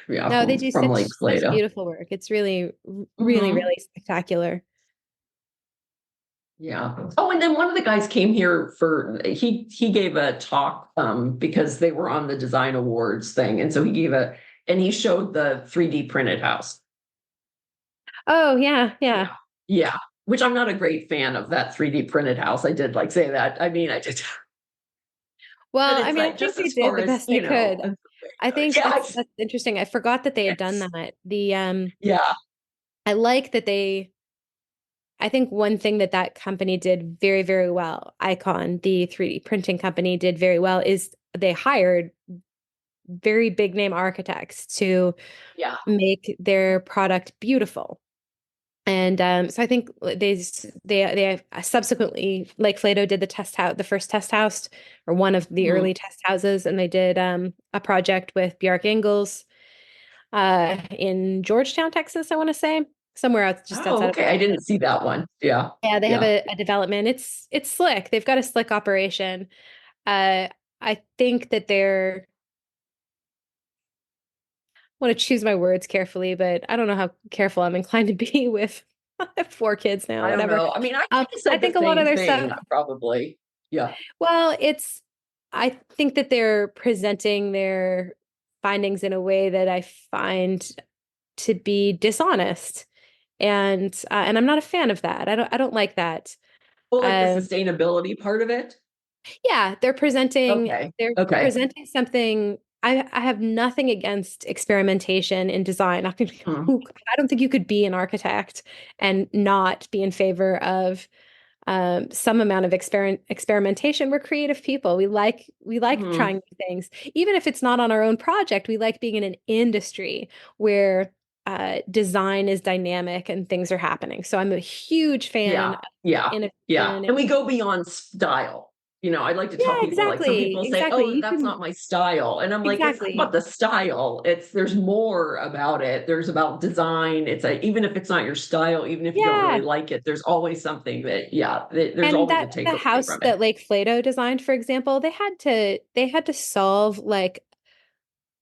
Yeah, No, they do from Lake such Plato. beautiful work. It's really, really, Mhm. really spectacular. Yeah. Oh, and then one of the guys came here for he gave a talk because they were on the design awards thing. And so he gave a and he showed the 3D printed house. Oh, yeah, yeah. Yeah. Yeah. Which I'm not a great fan of that 3D printed house. I did like say that. I mean, I did, but Well, I it's mean, I like think just they as did far the as, best they could. I think yeah, that's interesting. I forgot that they had done yes. that. Yeah. I like that I think one thing that that company did very, very well, Icon, the 3D printing company did very well, is they hired very big name architects to Yeah. make their product beautiful. And so I think they subsequently, like Flato did the first test house or one of the Mhm. early test houses, and they did a project with Bjarke Ingels in Georgetown, Texas, I want to say, somewhere out just Oh, outside of okay. I didn't see that one. Yeah. yeah, they have Yeah. a development. It's slick. They've got a slick operation. Uh, I think that they're I want to choose my words carefully, but I don't know how careful I'm inclined to be with I have four kids now, I don't whatever. know. I mean, I kind of I said the think a lot of same their thing, stuff, probably. Yeah. well, I think that they're presenting their findings in a way that I find to be dishonest. And I'm not a fan of that. I don't like that. Well, like the Um, sustainability part of it. Yeah, Okay. they're Okay. presenting something. I have nothing against experimentation in design. Mm, I don't think you could be an architect and not be in favor of some amount of experimentation. We're creative people. We like mm, trying new things, even if it's not on our own project. We like being in an industry where design is dynamic and things are happening. So I'm a huge fan yeah. of Yeah. Yeah. innovation. And we go beyond style. I like to tell Yeah, people, like, some exactly, people say, exactly. "Oh, You that's can not my style." And I'm like, it's not about exactly. the style. There's more about it. There's about design. Even if it's not your style, even if you don't really Yeah. like it, there's always something that, yeah, there's And always a that the takeaway house from it. that Lake Flato designed, for example, they had to solve like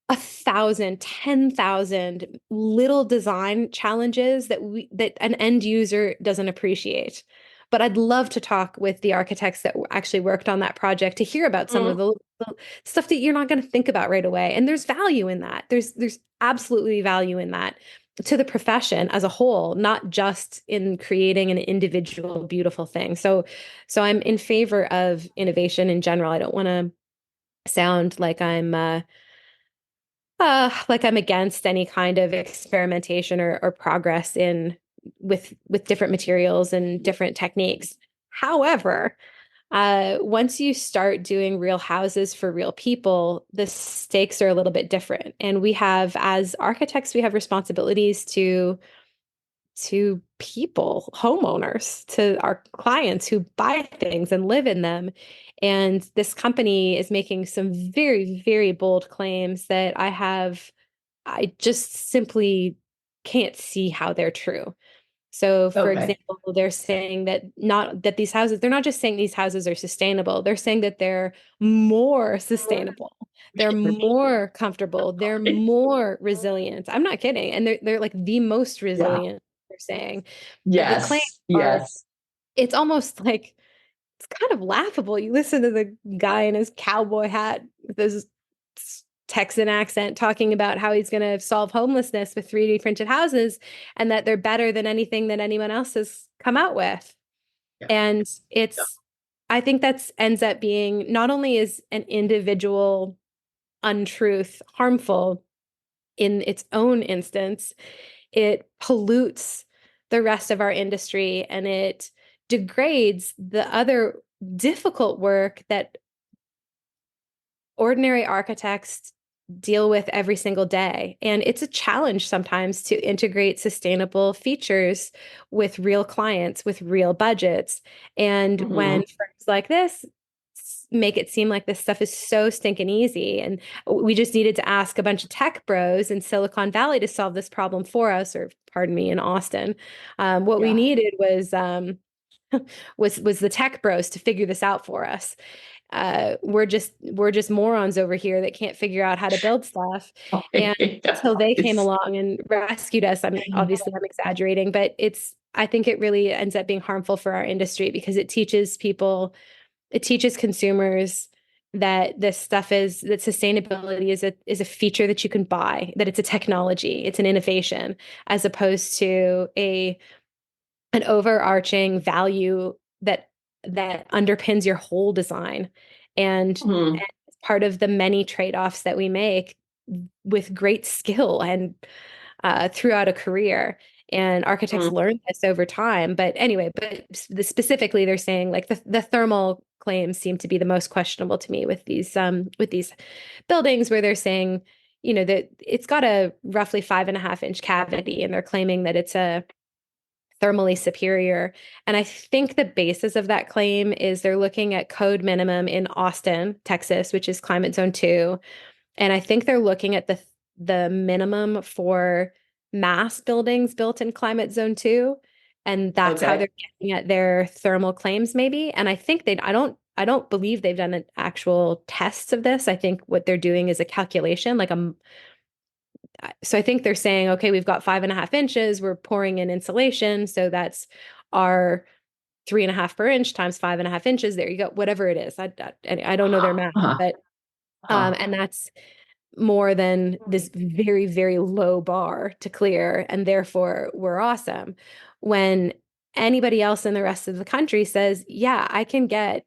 1,000, 10,000 little design challenges that an end user doesn't appreciate. But I'd love to talk with the architects that actually worked on that project to hear about some of Mm, the stuff that you're not going to think about right away. And there's value in that. There's absolutely value in that to the profession as a whole, not just in creating an individual beautiful thing. So I'm in favor of innovation in general. I don't want to sound like I'm against any kind of experimentation or progress in with different materials and different techniques. However, once you start doing real houses for real people, the stakes are a little bit different. And we have, as architects, we have responsibilities to people, homeowners, to our clients who buy things and live in them. And this company is making some very, very bold claims that I just simply can't see how they're true. So, for okay. example, they're saying that not that these houses, they're not just saying these houses are sustainable, they're saying that they're more sustainable. They're more comfortable, they're more resilient. I'm not kidding. And they're like the most Yeah. resilient, they're saying. And the claims Yes. are, Yes. it's almost like it's kind of laughable. You listen to the guy in his cowboy hat with his Texan accent talking about how he's going to solve homelessness with 3D printed houses and that they're better than anything that anyone else has come out with. Yeah. And Yeah. I think that's ends up being not only is an individual untruth harmful in its own instance, it pollutes the rest of our industry and it degrades the other difficult work that ordinary architects deal with every single day. And it's a challenge sometimes to integrate sustainable features with real clients, with real budgets. And when Mhm. firms like this make it seem like this stuff is so stinking easy, and we just needed to ask a bunch of tech bros in Silicon Valley to solve this problem for us, or pardon me, in Austin. What we Yeah. needed was the tech bros to figure this out for us. We're just morons over here that can't figure out how to build stuff. And Yeah. until they came It's along and rescued us, I'm exaggerating, but I think it really ends up being harmful for our industry because it teaches consumers that this stuff that sustainability is a feature that you can buy, that it's a technology, it's an innovation, as opposed to an overarching value that underpins your whole design and mhm, it's part of the many trade-offs that we make with great skill and throughout a career. And architects mhm, learn this over time. But anyway, specifically, they're saying like the thermal claims seem to be the most questionable to me with these buildings where they're saying, that it's got a roughly 5.5 inch cavity, and they're claiming that it's a thermally superior. And I think the basis of that claim is they're looking at code minimum in Austin, Texas, which is climate zone 2. And I think they're looking at the minimum for mass buildings built in climate zone 2. And that's how okay. they're getting at their thermal claims, maybe. And I think I don't believe they've done an actual tests of this. I think what they're doing is a calculation, so I think they're saying, okay, we've got 5.5 inches, we're pouring in insulation. So that's our 3.5 per inch times 5.5 inches. There you go, whatever it is. I don't know their Uh-huh. math, Uh-huh. but, Uh-huh. and that's more than this very, very low bar to clear. And therefore we're awesome. When anybody else in the rest of the country says, yeah, I can get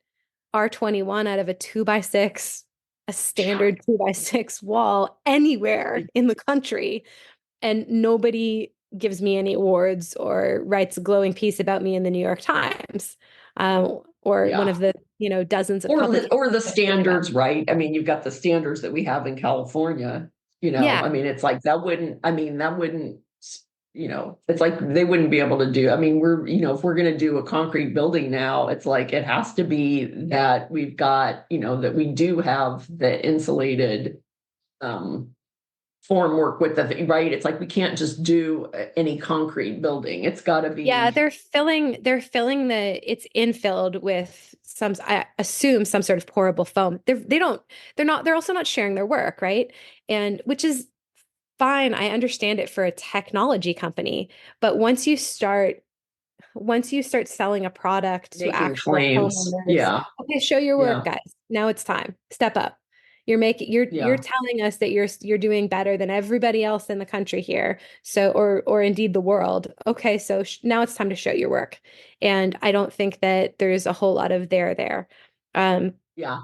R21 out of a 2x6, a standard 2x6 wall anywhere in the country, and nobody gives me any awards or writes a glowing piece about me in the New York Times, or one Yeah. of the, dozens of Or publications the that speak about standards, me. right? I mean, you've got the standards that we have in California, Yeah, I mean, it's like that wouldn't, it's like they wouldn't be able to do. I mean, if we're going to do a concrete building now, it's like it has to be that we've got, that we do have the insulated um formwork with the thing, right? It's like we can't just do any concrete building. It's got to yeah, be, they're filling it's infilled with some, I assume, some sort of pourable foam. They're also not sharing their work, right? And which is fine. I understand it for a technology company, but once you start selling a product to making actual claims. homeowners, Yeah. okay, show your work, Yeah. guys. Now it's time. Step up. You're Yeah. telling us that you're doing better than everybody else in the country here. So, or indeed the world. Okay, so now it's time to show your work. And I don't think that there's a whole lot of there. Um, Yeah.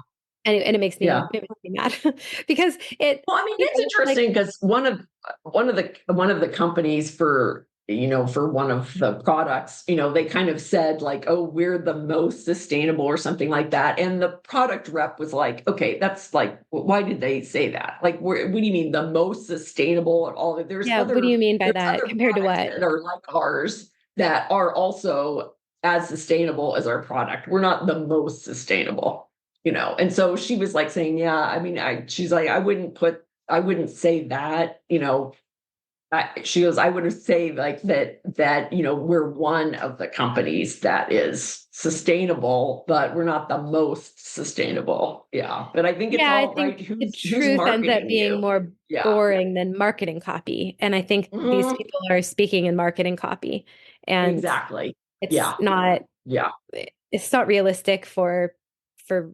and Yeah. it makes me mad because Well, I mean, it's like, interesting because one of the companies for one of the products, they kind of said like, oh, we're the most sustainable or something like that. And the product rep was like, okay, that's like, why did they say that? Like, what do you mean the most sustainable and all of there's yeah, what do you other mean by there's that? other Compared to products what? that are like ours that are also as sustainable as our product. We're not the most sustainable. And so she was like saying, yeah, I mean, she's like, I wouldn't say that, she goes, I would say like that, we're one of the companies that is sustainable, but we're not the most sustainable. Yeah. But I think it's Yeah, I all right. think the Who's truth ends up marketing being you? more Yeah. boring than marketing copy. And I think these Mhm. people are speaking in marketing copy. And Exactly. it's Yeah. not Yeah. it's not realistic for for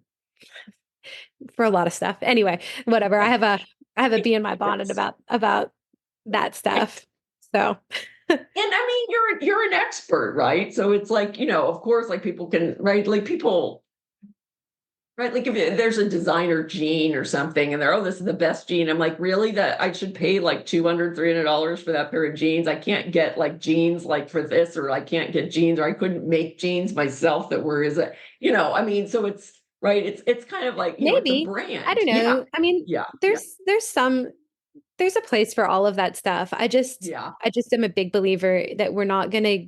a lot of stuff. Anyway, whatever. I have a bee in my bonnet Yes. about that Right. stuff. So And I mean, you're an expert, right? So it's like, of course, like people can, right? Like people, right? Like if there's a designer jean or something and they're, oh, this is the best jean. I'm like, really? That I should pay like $200, $300 for that pair of jeans? I can't get like jeans like for this, or I can't get jeans, or I couldn't make jeans myself that were, I mean, so it's right. It's kind of like, it's a maybe, I brand. don't Yeah. know. I mean, Yeah. Yeah. there's a place for all of that stuff. Yeah. I just am a big believer that we're not going to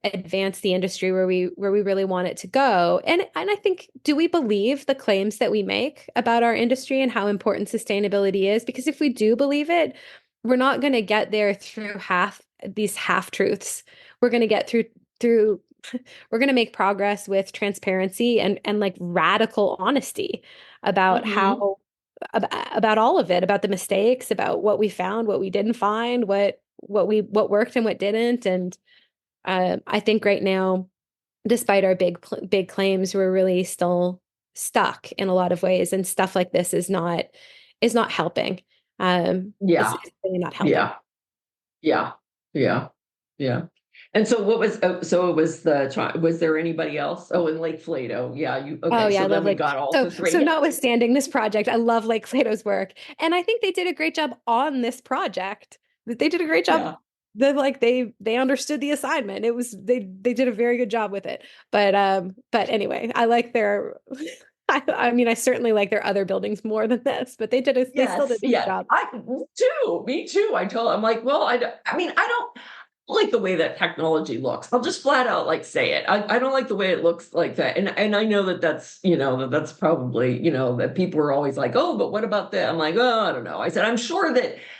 advance the industry where we really want it to go. And I think, do we believe the claims that we make about our industry and how important sustainability is? Because if we do believe it, we're not going to get there through these half truths. We're going to get through we're going to make progress with transparency and like radical honesty about Hmm. about all of it, about the mistakes, about what we found, what we didn't find, what worked and what didn't. And I think right now, despite our big claims, we're really still stuck in a lot of ways, and stuff like this is not helping. Yeah. It's really not helping. Yeah. Yeah. Yeah. Yeah. And so so it was was there anybody else? Oh, and Lake Flato. Yeah, Oh okay. yeah, I So love then we Lake. got all So the so three. notwithstanding this project, I love Lake Plato's work, and I think they did a great job on this project. They did a great job. Yeah. They understood the assignment. They did a very good job with it. But anyway, I like their. I mean, I certainly like their other buildings more than this, but they still did Yes. a good Yeah. job. Me too. I'm like, well, I mean, I don't like the way that technology looks. I'll just flat out like say it. I don't like the way it looks like that. And I know that that's probably, that people are always like, oh, but what about that? I'm like, oh, I don't know. I said, I'm sure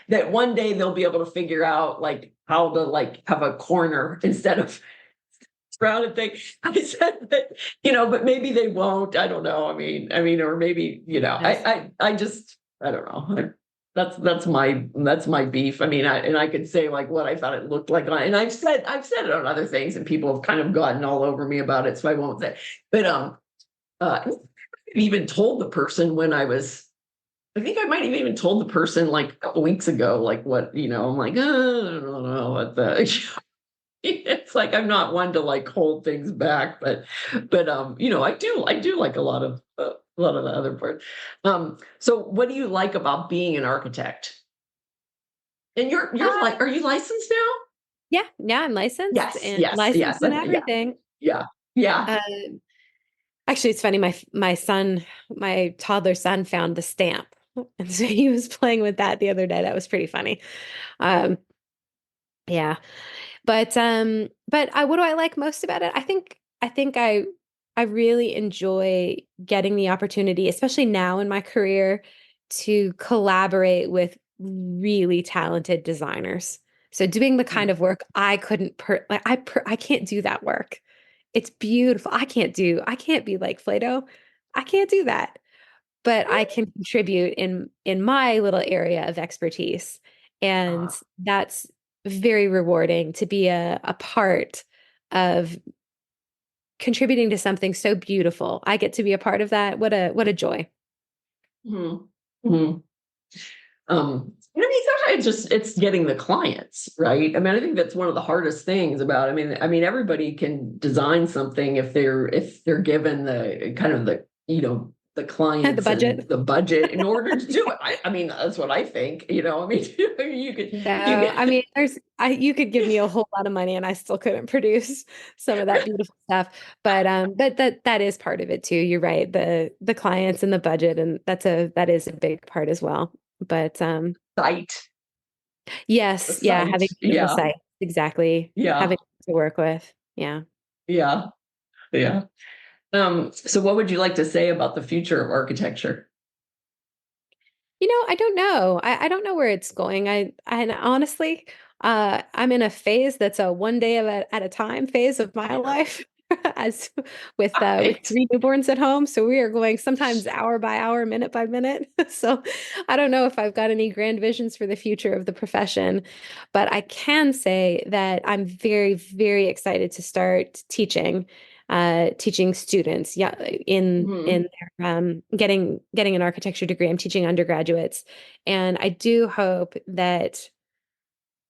that one day they'll be able to figure out like how to like have a corner instead of rounded thing. I said that, but maybe they won't. I don't know. Or maybe, Yes. I just, I don't know. That's my beef. I could say like what I thought it looked like and I've said it on other things and people have kind of gotten all over me about it. So I won't say, but, I even told the person I think I might have even told the person like a couple weeks ago, like what, I'm like, I don't know what the, It's like I'm not one to like hold things back, but I do like a lot of the other parts. So what do you like about being an architect? And you're Uh, like, are you licensed now? yeah, yeah, I'm licensed Yes, and yes, yes, licensed in yeah, everything. yeah, yeah. Uh, Actually, it's funny. My son, my toddler son, found the stamp, and so he was playing with that the other day. That was pretty funny. Um, yeah, but what do I like most about it? I think I really enjoy getting the opportunity, especially now in my career, to collaborate with really talented designers. So doing the kind Mm. of work I couldn't I can't do that work. It's beautiful. I can't be like Play-Doh. I can't do that. But I can contribute in my little area of expertise. And Uh, that's very rewarding to be a part of contributing to something so beautiful. I get to be a part of that. What a joy. mhm, mhm. I mean, sometimes it's getting the clients, right? I mean, I think that's one of the hardest things about. I mean, everybody can design something if they're given the kind of the The clients and budget. the budget in order to do it. I mean, that's what I think. I mean, you No, I could mean, you could give me a whole lot of money and I still couldn't produce some of that beautiful stuff. But that is part of it too. You're right. The clients and the budget, and that is a big part as well. But cite a yes, yeah, site. having beautiful Yeah, sites, exactly. yeah, Having to work with. Yeah. yeah, yeah. So what would you like to say about the future of architecture? I don't know. I don't know where it's going. And honestly, I'm in a phase that's a one day at a time phase of my life, as with Right. three newborns at home. So we are going sometimes hour by hour, minute by minute. So I don't know if I've got any grand visions for the future of the profession, but I can say that I'm very, very excited to start teaching students, yeah, Mhm. in their getting an architecture degree. I'm teaching undergraduates, and I do hope that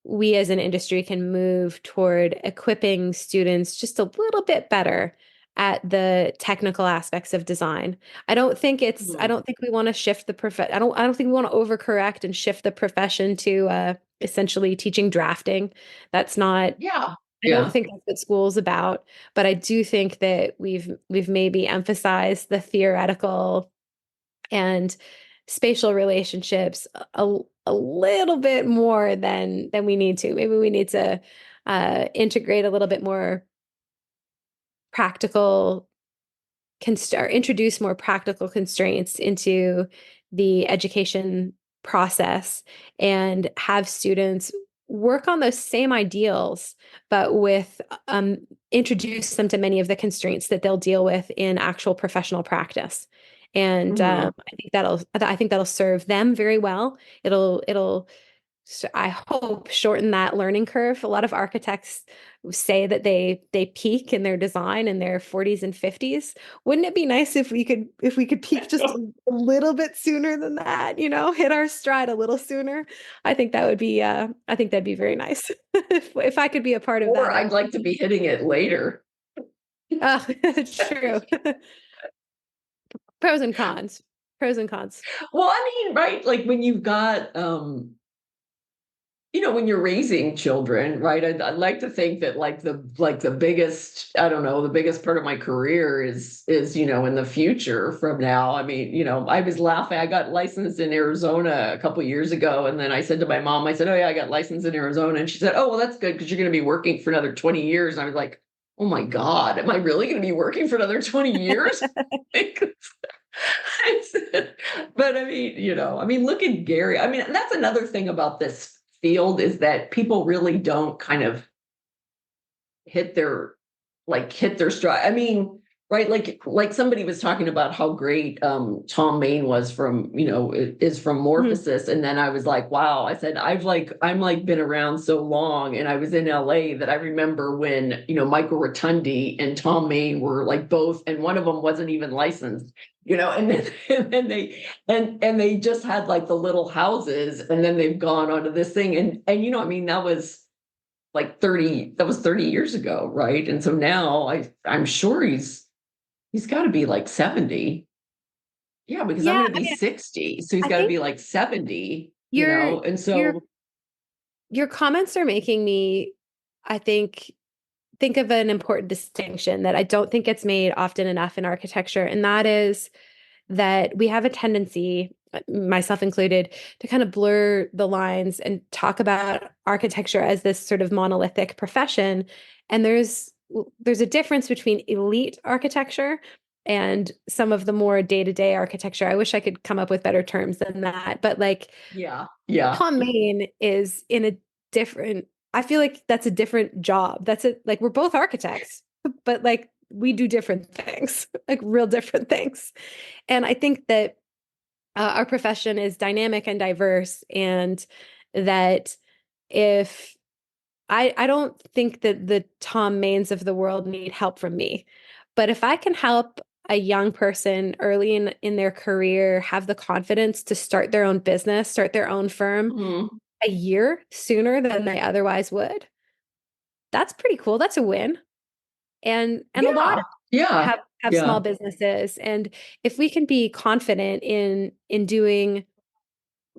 we as an industry can move toward equipping students just a little bit better at the technical aspects of design. I Mhm. don't think we want to shift the I don't think we want to overcorrect and shift the profession to essentially teaching drafting. That's not Yeah, I don't yeah. think that's what school's about, but I do think that we've maybe emphasized the theoretical and spatial relationships a little bit more than we need to. Maybe we need to integrate a little bit more practical or introduce more practical constraints into the education process and have students work on those same ideals, but with introduce them to many of the constraints that they'll deal with in actual professional practice. And Mhm. I think that'll serve them very well. It'll so I hope shorten that learning curve. A lot of architects say that they peak in their design in their 40s and 50s. Wouldn't it be nice if we could peak just a little bit sooner than that, hit our stride a little sooner? I think that'd be very nice. If I could be a part of Or that, I'd like to be hitting it later. uh, true. Pros and cons. Pros and cons. Well, I mean, right, like when you've got, when you're raising children, right? I'd like to think that like the biggest, I don't know, the biggest part of my career is in the future from now. I mean, I was laughing. I got licensed in Arizona a couple years ago, and then I said to my mom, I said, "Oh yeah, I got licensed in Arizona," and she said, "Oh well, that's good because you're going to be working for another 20 years." And I was like, "Oh my God, am I really going to be working for another 20 years?" But I mean, look at Gary. I mean, that's another thing about this field is that people really don't kind of hit their hit their stride. I mean, right? Like somebody was talking about how great Tom Main was from, is from Mhm. Morphosis. And then I was like, wow, I said, I'm like been around so long. And I was in LA that I remember when, Michael Rotundi and Tom Main were like both, and one of them wasn't even licensed. And then, and they just had like the little houses, and then they've gone onto this thing. And I mean, that was like 30, that was 30 years ago, right? And so now I'm sure he's got to be like 70. Yeah, because I'm Yeah, going to I be mean, 60, so he's I got to think be like 70, your and your so your comments are making me, I think of an important distinction that I don't think gets made often enough in architecture, and that is that we have a tendency, myself included, to kind of blur the lines and talk about architecture as this sort of monolithic profession. And there's a difference between elite architecture and some of the more day-to-day architecture. I wish I could come up with better terms than that, but like yeah, yeah. Tom Main is in a different, I feel like that's a different job. That's it. Like we're both architects, but like we do different things, like real different things. And I think that our profession is dynamic and diverse, and that if I don't think that the Tom Mains of the world need help from me, but if I can help a young person early in their career have the confidence to start their own business, start their own firm Mhm. a year sooner than they otherwise would, that's pretty cool. That's a win. And a lot Yeah, yeah, have yeah. small businesses. And if we can be confident in doing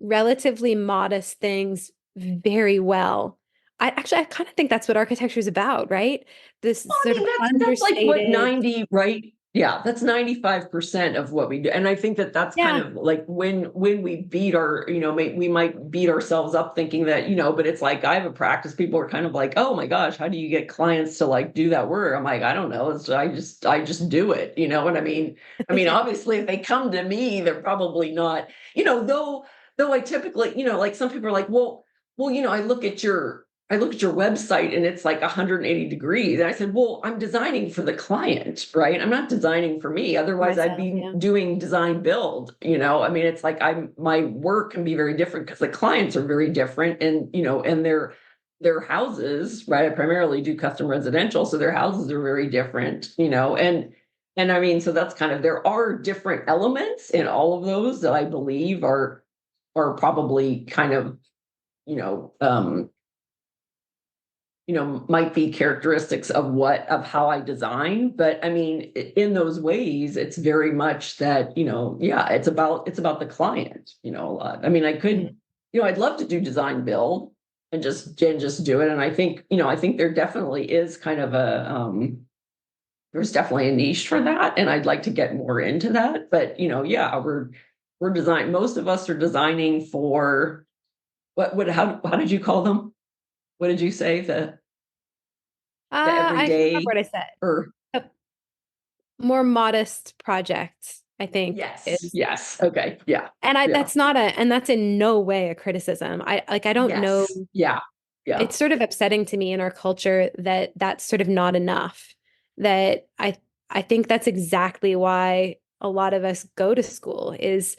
relatively modest things very well. I kind of think that's what architecture is about, right? This Well, I sort mean, of that's like what understated, 90, right? Yeah, that's 95% of what we do. And I think that that's kind yeah, of like when we beat our, we might beat ourselves up thinking that, but it's like I have a practice. People are kind of like, oh my gosh, how do you get clients to like do that work? I'm like, I don't know. I just do it. You know what I mean? I mean, yeah, obviously if they come to me, they're probably not, though I typically, like some people are like, well, I look at your website and it's like 180 degrees. And I said, well, I'm designing for the client, right? I'm not designing for me. Otherwise, I'd myself, be yeah. doing design build. I mean, it's like my work can be very different because the clients are very different and their houses, right? I primarily do custom residential. So their houses are very different. And I mean, so that's kind of, there are different elements in all of those that I believe are probably kind of, you know, um, might be characteristics of how I design. But I mean, in those ways, it's very much that, yeah, it's about the client, a lot. I mean, Mhm. I'd love to do design build and just do it. And I think there definitely is kind of there's definitely a niche for that. And I'd like to get more into that. But yeah, most of us are designing for how did you call them? What did you say? The I can't remember everyday what I said. or A more modest project, I think, yes, is, yes. Okay. Yeah. and Yeah. that's in no way a criticism. I don't know. Yes. Yeah. Yeah. It's sort of upsetting to me in our culture that that's sort of not enough. That I think that's exactly why a lot of us go to school is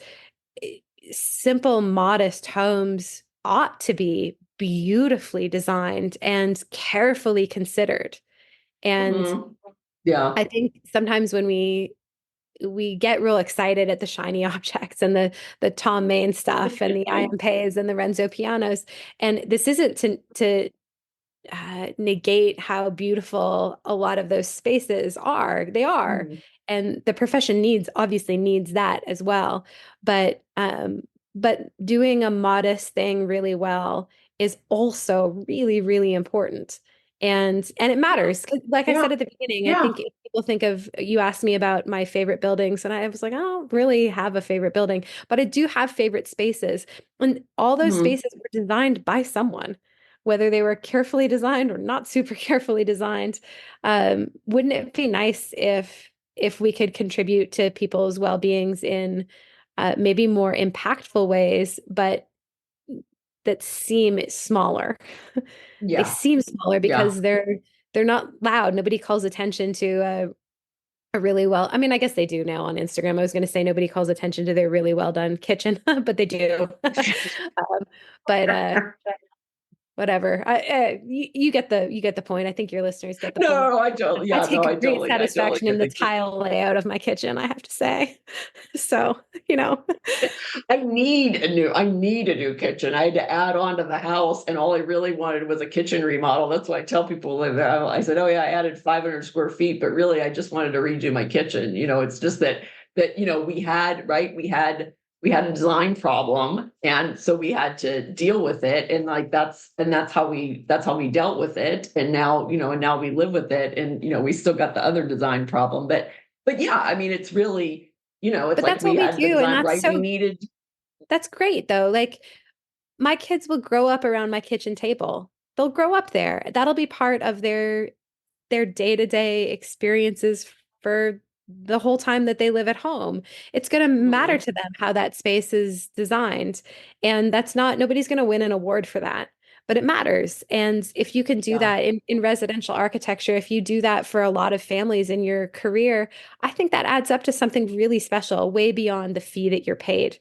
eh, simple, modest homes ought to be beautifully designed and carefully considered. And Mhm. Yeah. I think sometimes when we get real excited at the shiny objects and the Tom Main stuff and the IMPs and the Renzo pianos, and this isn't to negate how beautiful a lot of those spaces are. They are. Mhm. And the profession obviously needs that as well. But doing a modest thing really well is also really, really important. And it Yeah. matters. 'Cause like I Yeah. said at the beginning, I Yeah. think if people think of, you asked me about my favorite buildings, and I was like, I don't really have a favorite building, but I do have favorite spaces. And all those Mhm. spaces were designed by someone, whether they were carefully designed or not super carefully designed. Wouldn't it be nice if we could contribute to people's well-beings in maybe more impactful ways, but that seem smaller? They Yeah. seem smaller Yeah. because they're not loud. Nobody calls attention to a really well. I mean, I guess they do now on Instagram. I was going to say nobody calls attention to their really well done kitchen, but they do. Um, but whatever. You get the point. I think your listeners get the point. No, I totally, I yeah, no, take great I totally satisfaction in get the the kick. tile layout of my kitchen, I have to say. So, you know, I need a new kitchen. I had to add on to the house, and all I really wanted was a kitchen remodel. That's why I tell people that I said, "Oh yeah, I added 500 square feet, but really, I just wanted to redo my kitchen." It's just that we had right, we had a design problem, and so we had to deal with it, and like that's how we dealt with it, and now and now we live with it, and we still got the other design problem, but yeah, I mean, it's really. It's but like that's we what we had the do. And design right. We needed. that's great though. Like my kids will grow up around my kitchen table. They'll grow up there. That'll be part of their day-to-day experiences for the whole time that they live at home. It's going to matter Mhm. to them how that space is designed. And that's not, nobody's going to win an award for that, but it matters. And if you can do Yeah. that in residential architecture, if you do that for a lot of families in your career, I think that adds up to something really special, way beyond the fee that you're paid.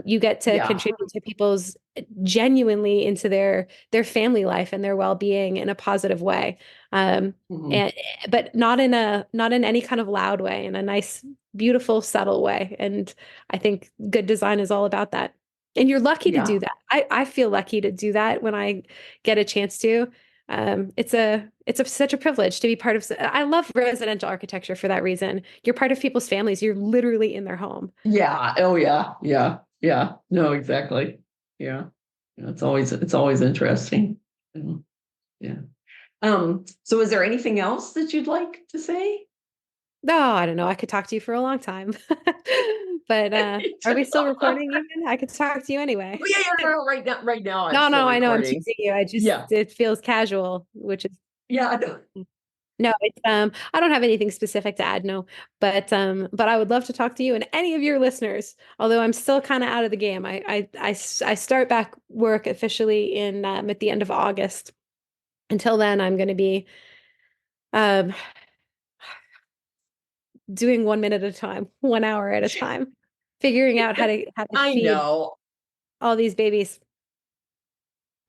You get to Yeah. contribute to people's genuinely into their family life and their well-being in a positive way. Um, Mhm. and but not in any kind of loud way, in a nice, beautiful, subtle way. And I think good design is all about that. And you're lucky to do Yeah. that. I feel lucky to do that when I get a chance to. It's such a privilege to be part of. I love residential architecture for that reason. You're part of people's families. You're literally in their home. Yeah. Oh yeah. Yeah. Yeah. No, exactly. Yeah. It's always interesting. Mhm. Yeah. So is there anything else that you'd like to say? No, I don't know. I could talk to you for a long time. But are we still recording even? I could talk to you anyway. Yeah, yeah, no, right now I'm No, still no, I know I'm recording. teasing you. I just Yeah. it feels casual, which is Yeah, I know. no, it's I don't have anything specific to add, no. But I would love to talk to you and any of your listeners, although I'm still kind of out of the game. I start back work officially in at the end of August. Until then, I'm going to be um doing 1 minute at a time, 1 hour at a time, figuring out how to I feed know. all these babies.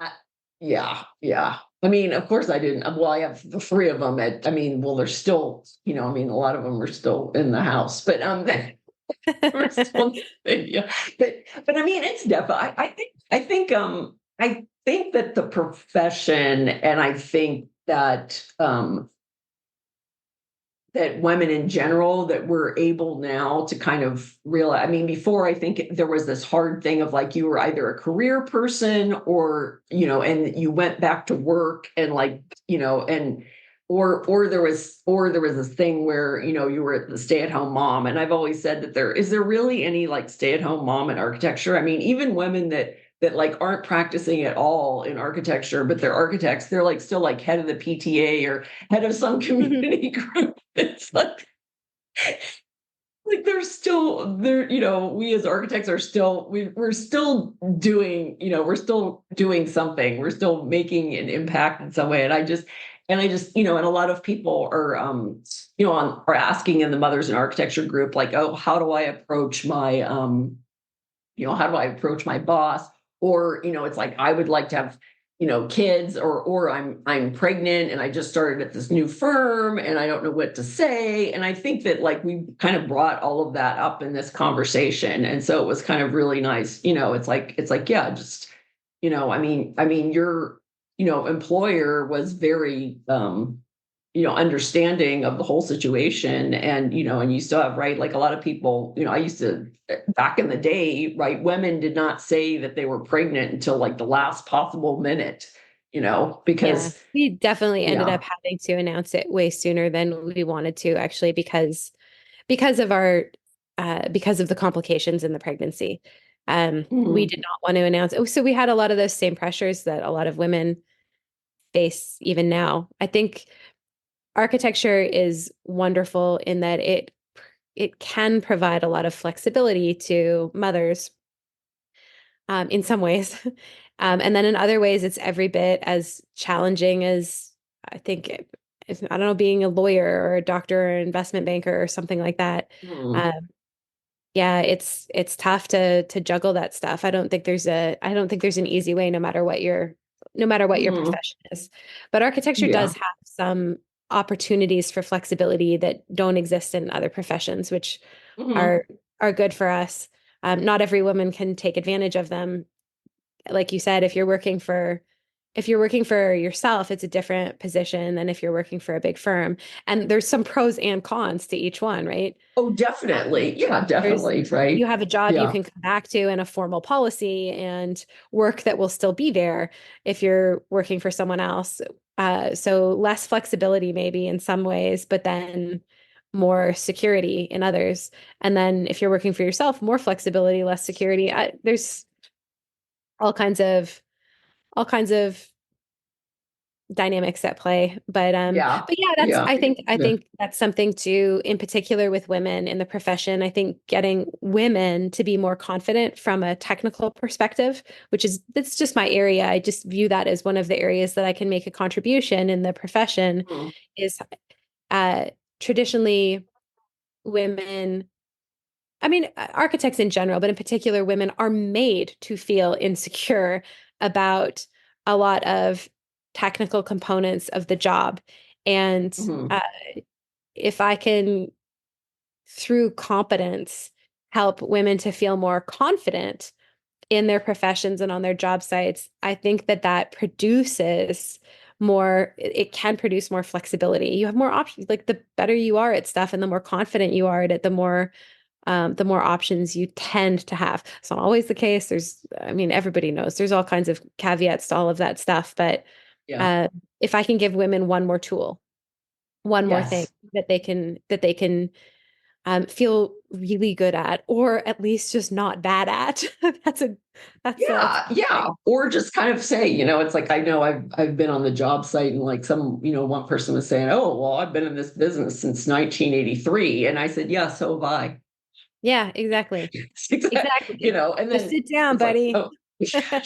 I- Yeah, yeah. I mean, of course I didn't. Well, I have the three of them I mean, well, they're still, I mean, a lot of them are still in the house, but we're still, yeah. But I mean, it's definitely, I think that the profession, and I think that women in general, that we're able now to kind of realize. I mean, before, I think there was this hard thing of like you were either a career person, or and you went back to work, and like and or there was this thing where you were the stay-at-home mom. And I've always said that there really any like stay-at-home mom in architecture? I mean, even women that like aren't practicing at all in architecture, but they're architects, they're like still like head of the PTA or head of some community group. It's like they're still there, we as architects are still we're still doing, we're still doing something. We're still making an impact in some way. And I just, and a lot of people are are asking in the Mothers in Architecture group, like, oh, how do I approach my how do I approach my boss? Or, it's like I would like to have, kids, or I'm pregnant and I just started at this new firm and I don't know what to say. And I think that like we kind of brought all of that up in this conversation. And so it was kind of really nice. It's like, yeah, just, I mean, your, employer was very understanding of the whole situation. And and you still have, right, like a lot of people, I used to, back in the day, right, women did not say that they were pregnant until like the last possible minute, Yeah, because we definitely ended yeah. up having to announce it way sooner than we wanted to, actually, because of our because of the complications in the pregnancy. We Mhm. did not want to announce. Oh, so we had a lot of those same pressures that a lot of women face even now. I think architecture is wonderful in that it can provide a lot of flexibility to mothers in some ways. And then in other ways, it's every bit as challenging as I think, I don't know, being a lawyer or a doctor or an investment banker or something like that. Mhm. Um, yeah, it's tough to juggle that stuff. I don't think there's an easy way, no matter what no matter what your Mhm. profession is. But architecture Yeah. does have some opportunities for flexibility that don't exist in other professions, which Mhm. are are good for us. Not every woman can take advantage of them. Like you said, if you're working for yourself, it's a different position than if you're working for a big firm. And there's some pros and cons to each one, right? Oh, definitely. Yeah, There's definitely. Right. you have a job you Yeah. can come back to and a formal policy and work that will still be there if you're working for someone else. So less flexibility maybe in some ways, but then more security in others. And then if you're working for yourself, more flexibility, less security. There's all kinds of all kinds of dynamics at play. Yeah. But yeah, that's Yeah. I Yeah. think that's something too, in particular with women in the profession. I think getting women to be more confident from a technical perspective, which is that's just my area. I just view that as one of the areas that I can make a contribution in the profession Mhm. is uh traditionally women I mean, architects in general, but in particular, women are made to feel insecure about a lot of technical components of the job. And Mhm. if I can, through competence, help women to feel more confident in their professions and on their job sites, I think that that produces more, it can produce more flexibility. You have more options. Like the better you are at stuff and the more confident you are at it, the more options you tend to have. It's not always the case. I mean, everybody knows there's all kinds of caveats to all of that stuff. But Yeah. uh, if I can give women one more tool, one more thing Yes. that they can feel really good at, or at least just not bad at, that's Yeah, yeah. thing. Or just kind of say, it's like I know I've been on the job site and like one person was saying, "Oh, well, I've been in this business since 1983." And I said, "Yeah, so have I." Yeah, exactly. Exactly. And Just then sit down, it's like, buddy. "Oh, yeah."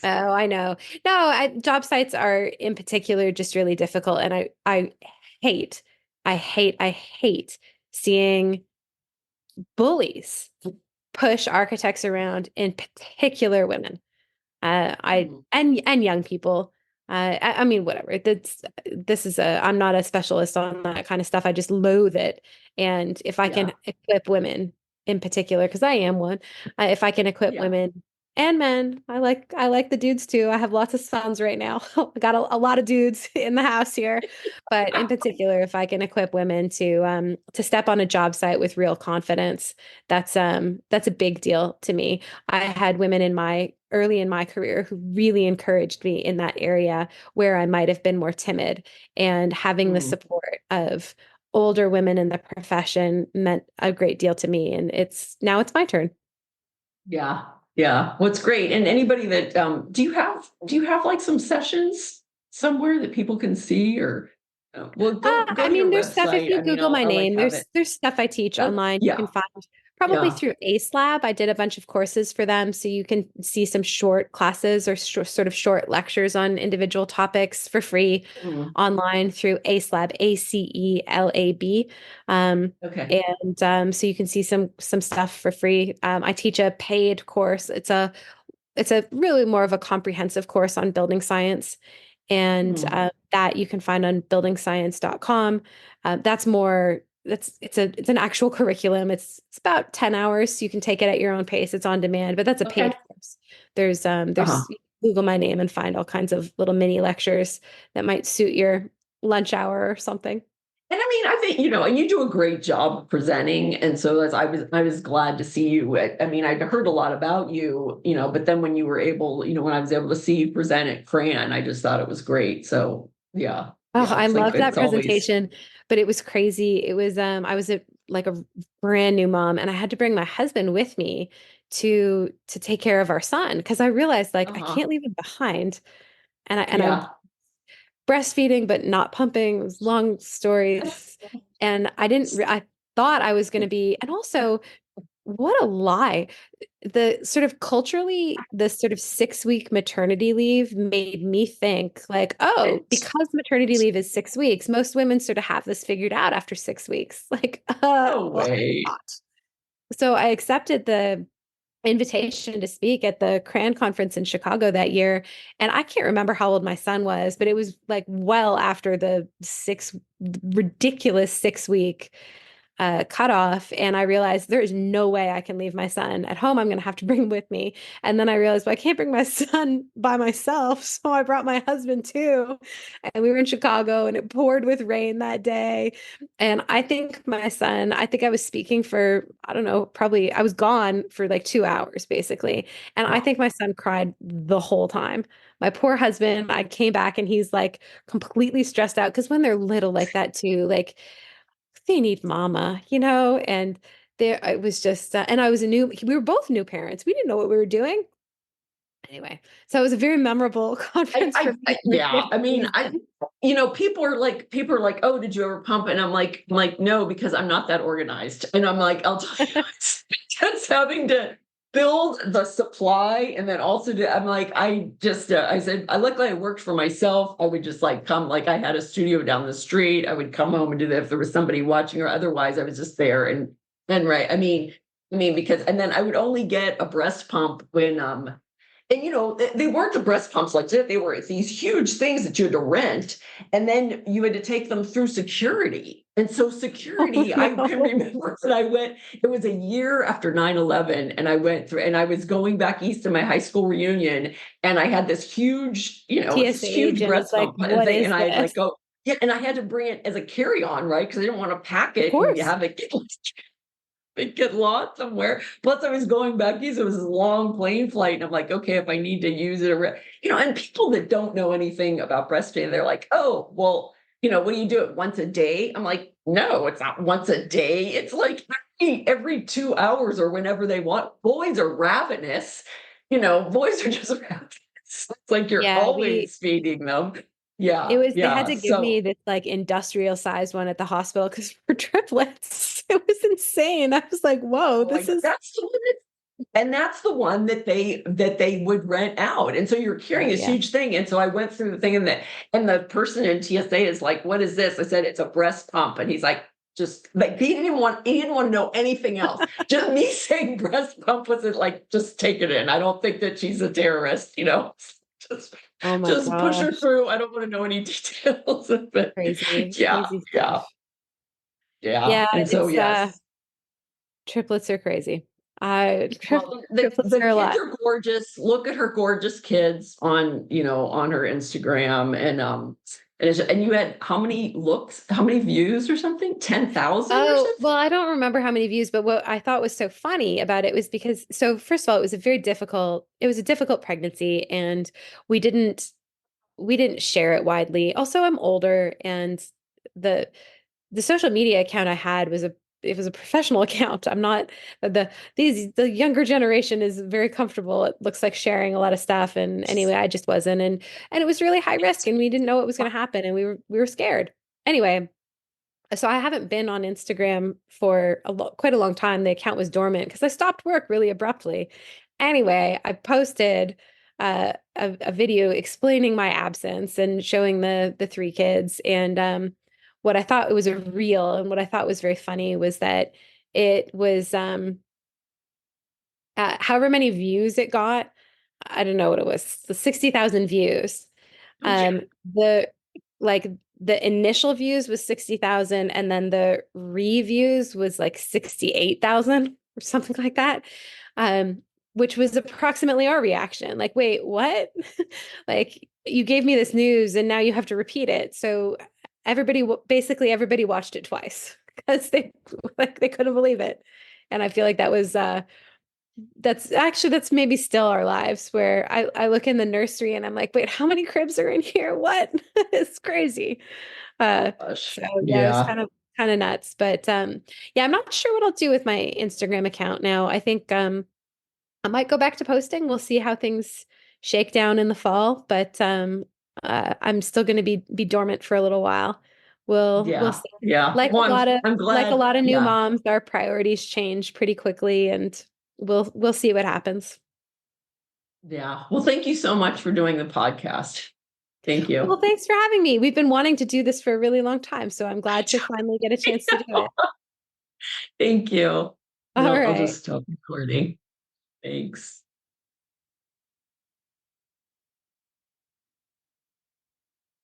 Oh, I know. No, job sites are in particular just really difficult, and hate, I hate seeing bullies push architects around, in particular women. I Mhm. and young people. I mean, whatever. This is a. I'm not a specialist on that kind of stuff. I just loathe it. And if I can Yeah, equip women in particular, because I am one, if I can equip yeah. women and men, I like the dudes too. I have lots of sons right now. I got a lot of dudes in the house here, but in particular, if I can equip women to step on a job site with real confidence, that's a big deal to me. I had women in my early in my career who really encouraged me in that area where I might have been more timid. And having the Mhm. support of older women in the profession meant a great deal to me. And it's my turn. Yeah, yeah. What's great. And anybody that do you have like some sessions somewhere that people can see or well go I to mean, your there's stuff if website. you I mean, Google my I'll like name, have it. there's stuff I teach online you can Yeah, find probably yeah. through ACE Lab. I did a bunch of courses for them, so you can see some short classes or sort of short lectures on individual topics for free Mhm. online through ACE Lab, ACELAB. Um, Okay. and so you can see some stuff for free. I teach a paid course. It's a really more of a comprehensive course on building science, and Mhm. that you can find on buildingscience.com. That's more it's an actual curriculum. It's about 10 hours. So you can take it at your own pace. It's on demand, but that's a Okay. paid course. There's Uh-huh. Google my name and find all kinds of little mini lectures that might suit your lunch hour or something. And I mean, I think, and you do a great job of presenting. And so as I was glad to see you. I mean, I'd heard a lot about you, but then when you were able, when I was able to see you present at Fran, I just thought it was great. So yeah, Oh, yeah, I it's like love that it's always presentation, but it was crazy. It was I was like a brand new mom, and I had to bring my husband with me to take care of our son because I realized like I uh-huh. can't leave him behind, and I'm Yeah. breastfeeding but not pumping. It was long stories, and I thought I was going to be, and also what a lie. The sort of culturally, the sort of 6 week maternity leave made me think like, oh, It's because maternity leave is 6 weeks, most women sort of have this figured out after 6 weeks. Like, no well, I did way. not. So I accepted invitation to speak at the CRAN conference in Chicago that year. And I can't remember how old my son was, but it was like well after the ridiculous 6 week cutoff. And I realized there is no way I can leave my son at home. I'm going to have to bring him with me. And then I realized, well, I can't bring my son by myself. So I brought my husband too. And we were in Chicago and it poured with rain that day. And I think my son, I think I was speaking for, I don't know, probably I was gone for like 2 hours basically. And I Oh, think my son cried the whole time. My poor husband, I came back and he's like completely stressed out because when they're little like that too, like they need mama, and there it was just and I was we were both new parents. We didn't know what we were doing. Anyway, so it was a very memorable conference for me for Yeah. I different mean, reasons. people are like, oh, did you ever pump? And I'm like, no, because I'm not that organized. And I'm like, I'll tell you, it's just having to build the supply and then also I'm like, I said, I luckily I worked for myself. I would just like come, like I had a studio down the street. I would come home and do that if there was somebody watching, or otherwise I was just there and right. I mean, because and then I would only get a breast pump when and they weren't the breast pumps like that. They were these huge things that you had to rent, and then you had to take them through security. And so Oh security, I can no. remember that I went, it was a year after 9/11, and I went through and I was going back east to my high school reunion, and I had this huge, this TSA huge agent is breast like, pump what thing, is and I had like this? go, yeah, and I had to bring it as a carry-on, right? Because I didn't want to pack Of it and course. have it get lost somewhere. Plus, I was going back east. It was a long plane flight, and I'm like, okay, if I need to use it, and people that don't know anything about breastfeeding, they're like, oh, well, what do you do it once a day? I'm like, no, it's not once a day. It's like every 2 hours or whenever they want. Boys are ravenous. Boys are just ravenous. It's like you're Yeah, always feeding them. it Yeah, was, they had yeah. to give So me this like industrial sized one at the hospital because for triplets. It was insane. I was like, whoa, oh my this God, is, that's the one and that's the one that they would rent out. And so you're carrying oh this yeah. huge thing. And so I went through the thing, and the person in TSA is like, what is this? I said, it's a breast pump. And he's like, just like he didn't want to know anything else. Just me saying breast pump wasn't like, just take it in. I don't think that she's a terrorist. Just Oh my just push her gosh. through. I don't want to know any details. But Crazy, yeah, crazy yeah, stuff. yeah. Yeah, And so it's yes. triplets are crazy. Well, the, Triplets the are a kids lot. are gorgeous. Look at her gorgeous kids on her Instagram, and you had how many looks, how many views or something? 10,000 or Oh, something? well, I don't remember how many views, but what I thought was so funny about it was because, so first of all, it was a difficult pregnancy and we didn't we didn't share it widely. Also, I'm older and the the social media account I had it was a professional account. I'm not the younger generation is very comfortable. It looks like sharing a lot of stuff. And anyway, I just wasn't. And it was really high risk and we didn't know what was going to happen and we were scared. Anyway, so I haven't been on Instagram for quite a long time. The account was dormant because I stopped work really abruptly. Anyway, I posted a video explaining my absence and showing the three kids. And what I thought it was a reel, and what I thought was very funny was that it was however many views it got. I don't know what it was, the 60,000 views. Okay. The like the initial views was 60,000 and then the reviews was like 68,000 or something like that. Um, which was approximately our reaction. Like, wait, what? Like you gave me this news and now you have to repeat it. So basically everybody watched it twice because they couldn't believe it. And I feel like that's maybe still our lives where I look in the nursery and I'm like, wait, how many cribs are in here? What? It's crazy. Gosh. So yeah, it was Yeah. kind of nuts. But yeah, I'm not sure what I'll do with my Instagram account now. I think I might go back to posting. We'll see how things shake down in the fall, but I'm still going to be dormant for a little while. We'll Yeah. see. Yeah. Well, I'm Like a glad. lot of new Yeah. moms, our priorities change pretty quickly, and we'll see what happens. Yeah. Well, thank you so much for doing the podcast. Thank Well, you. thanks for having me. We've been wanting to do this for a really long time, so I'm glad to finally get a chance to do it. Thank you. All I'll right. just stop recording. Thanks.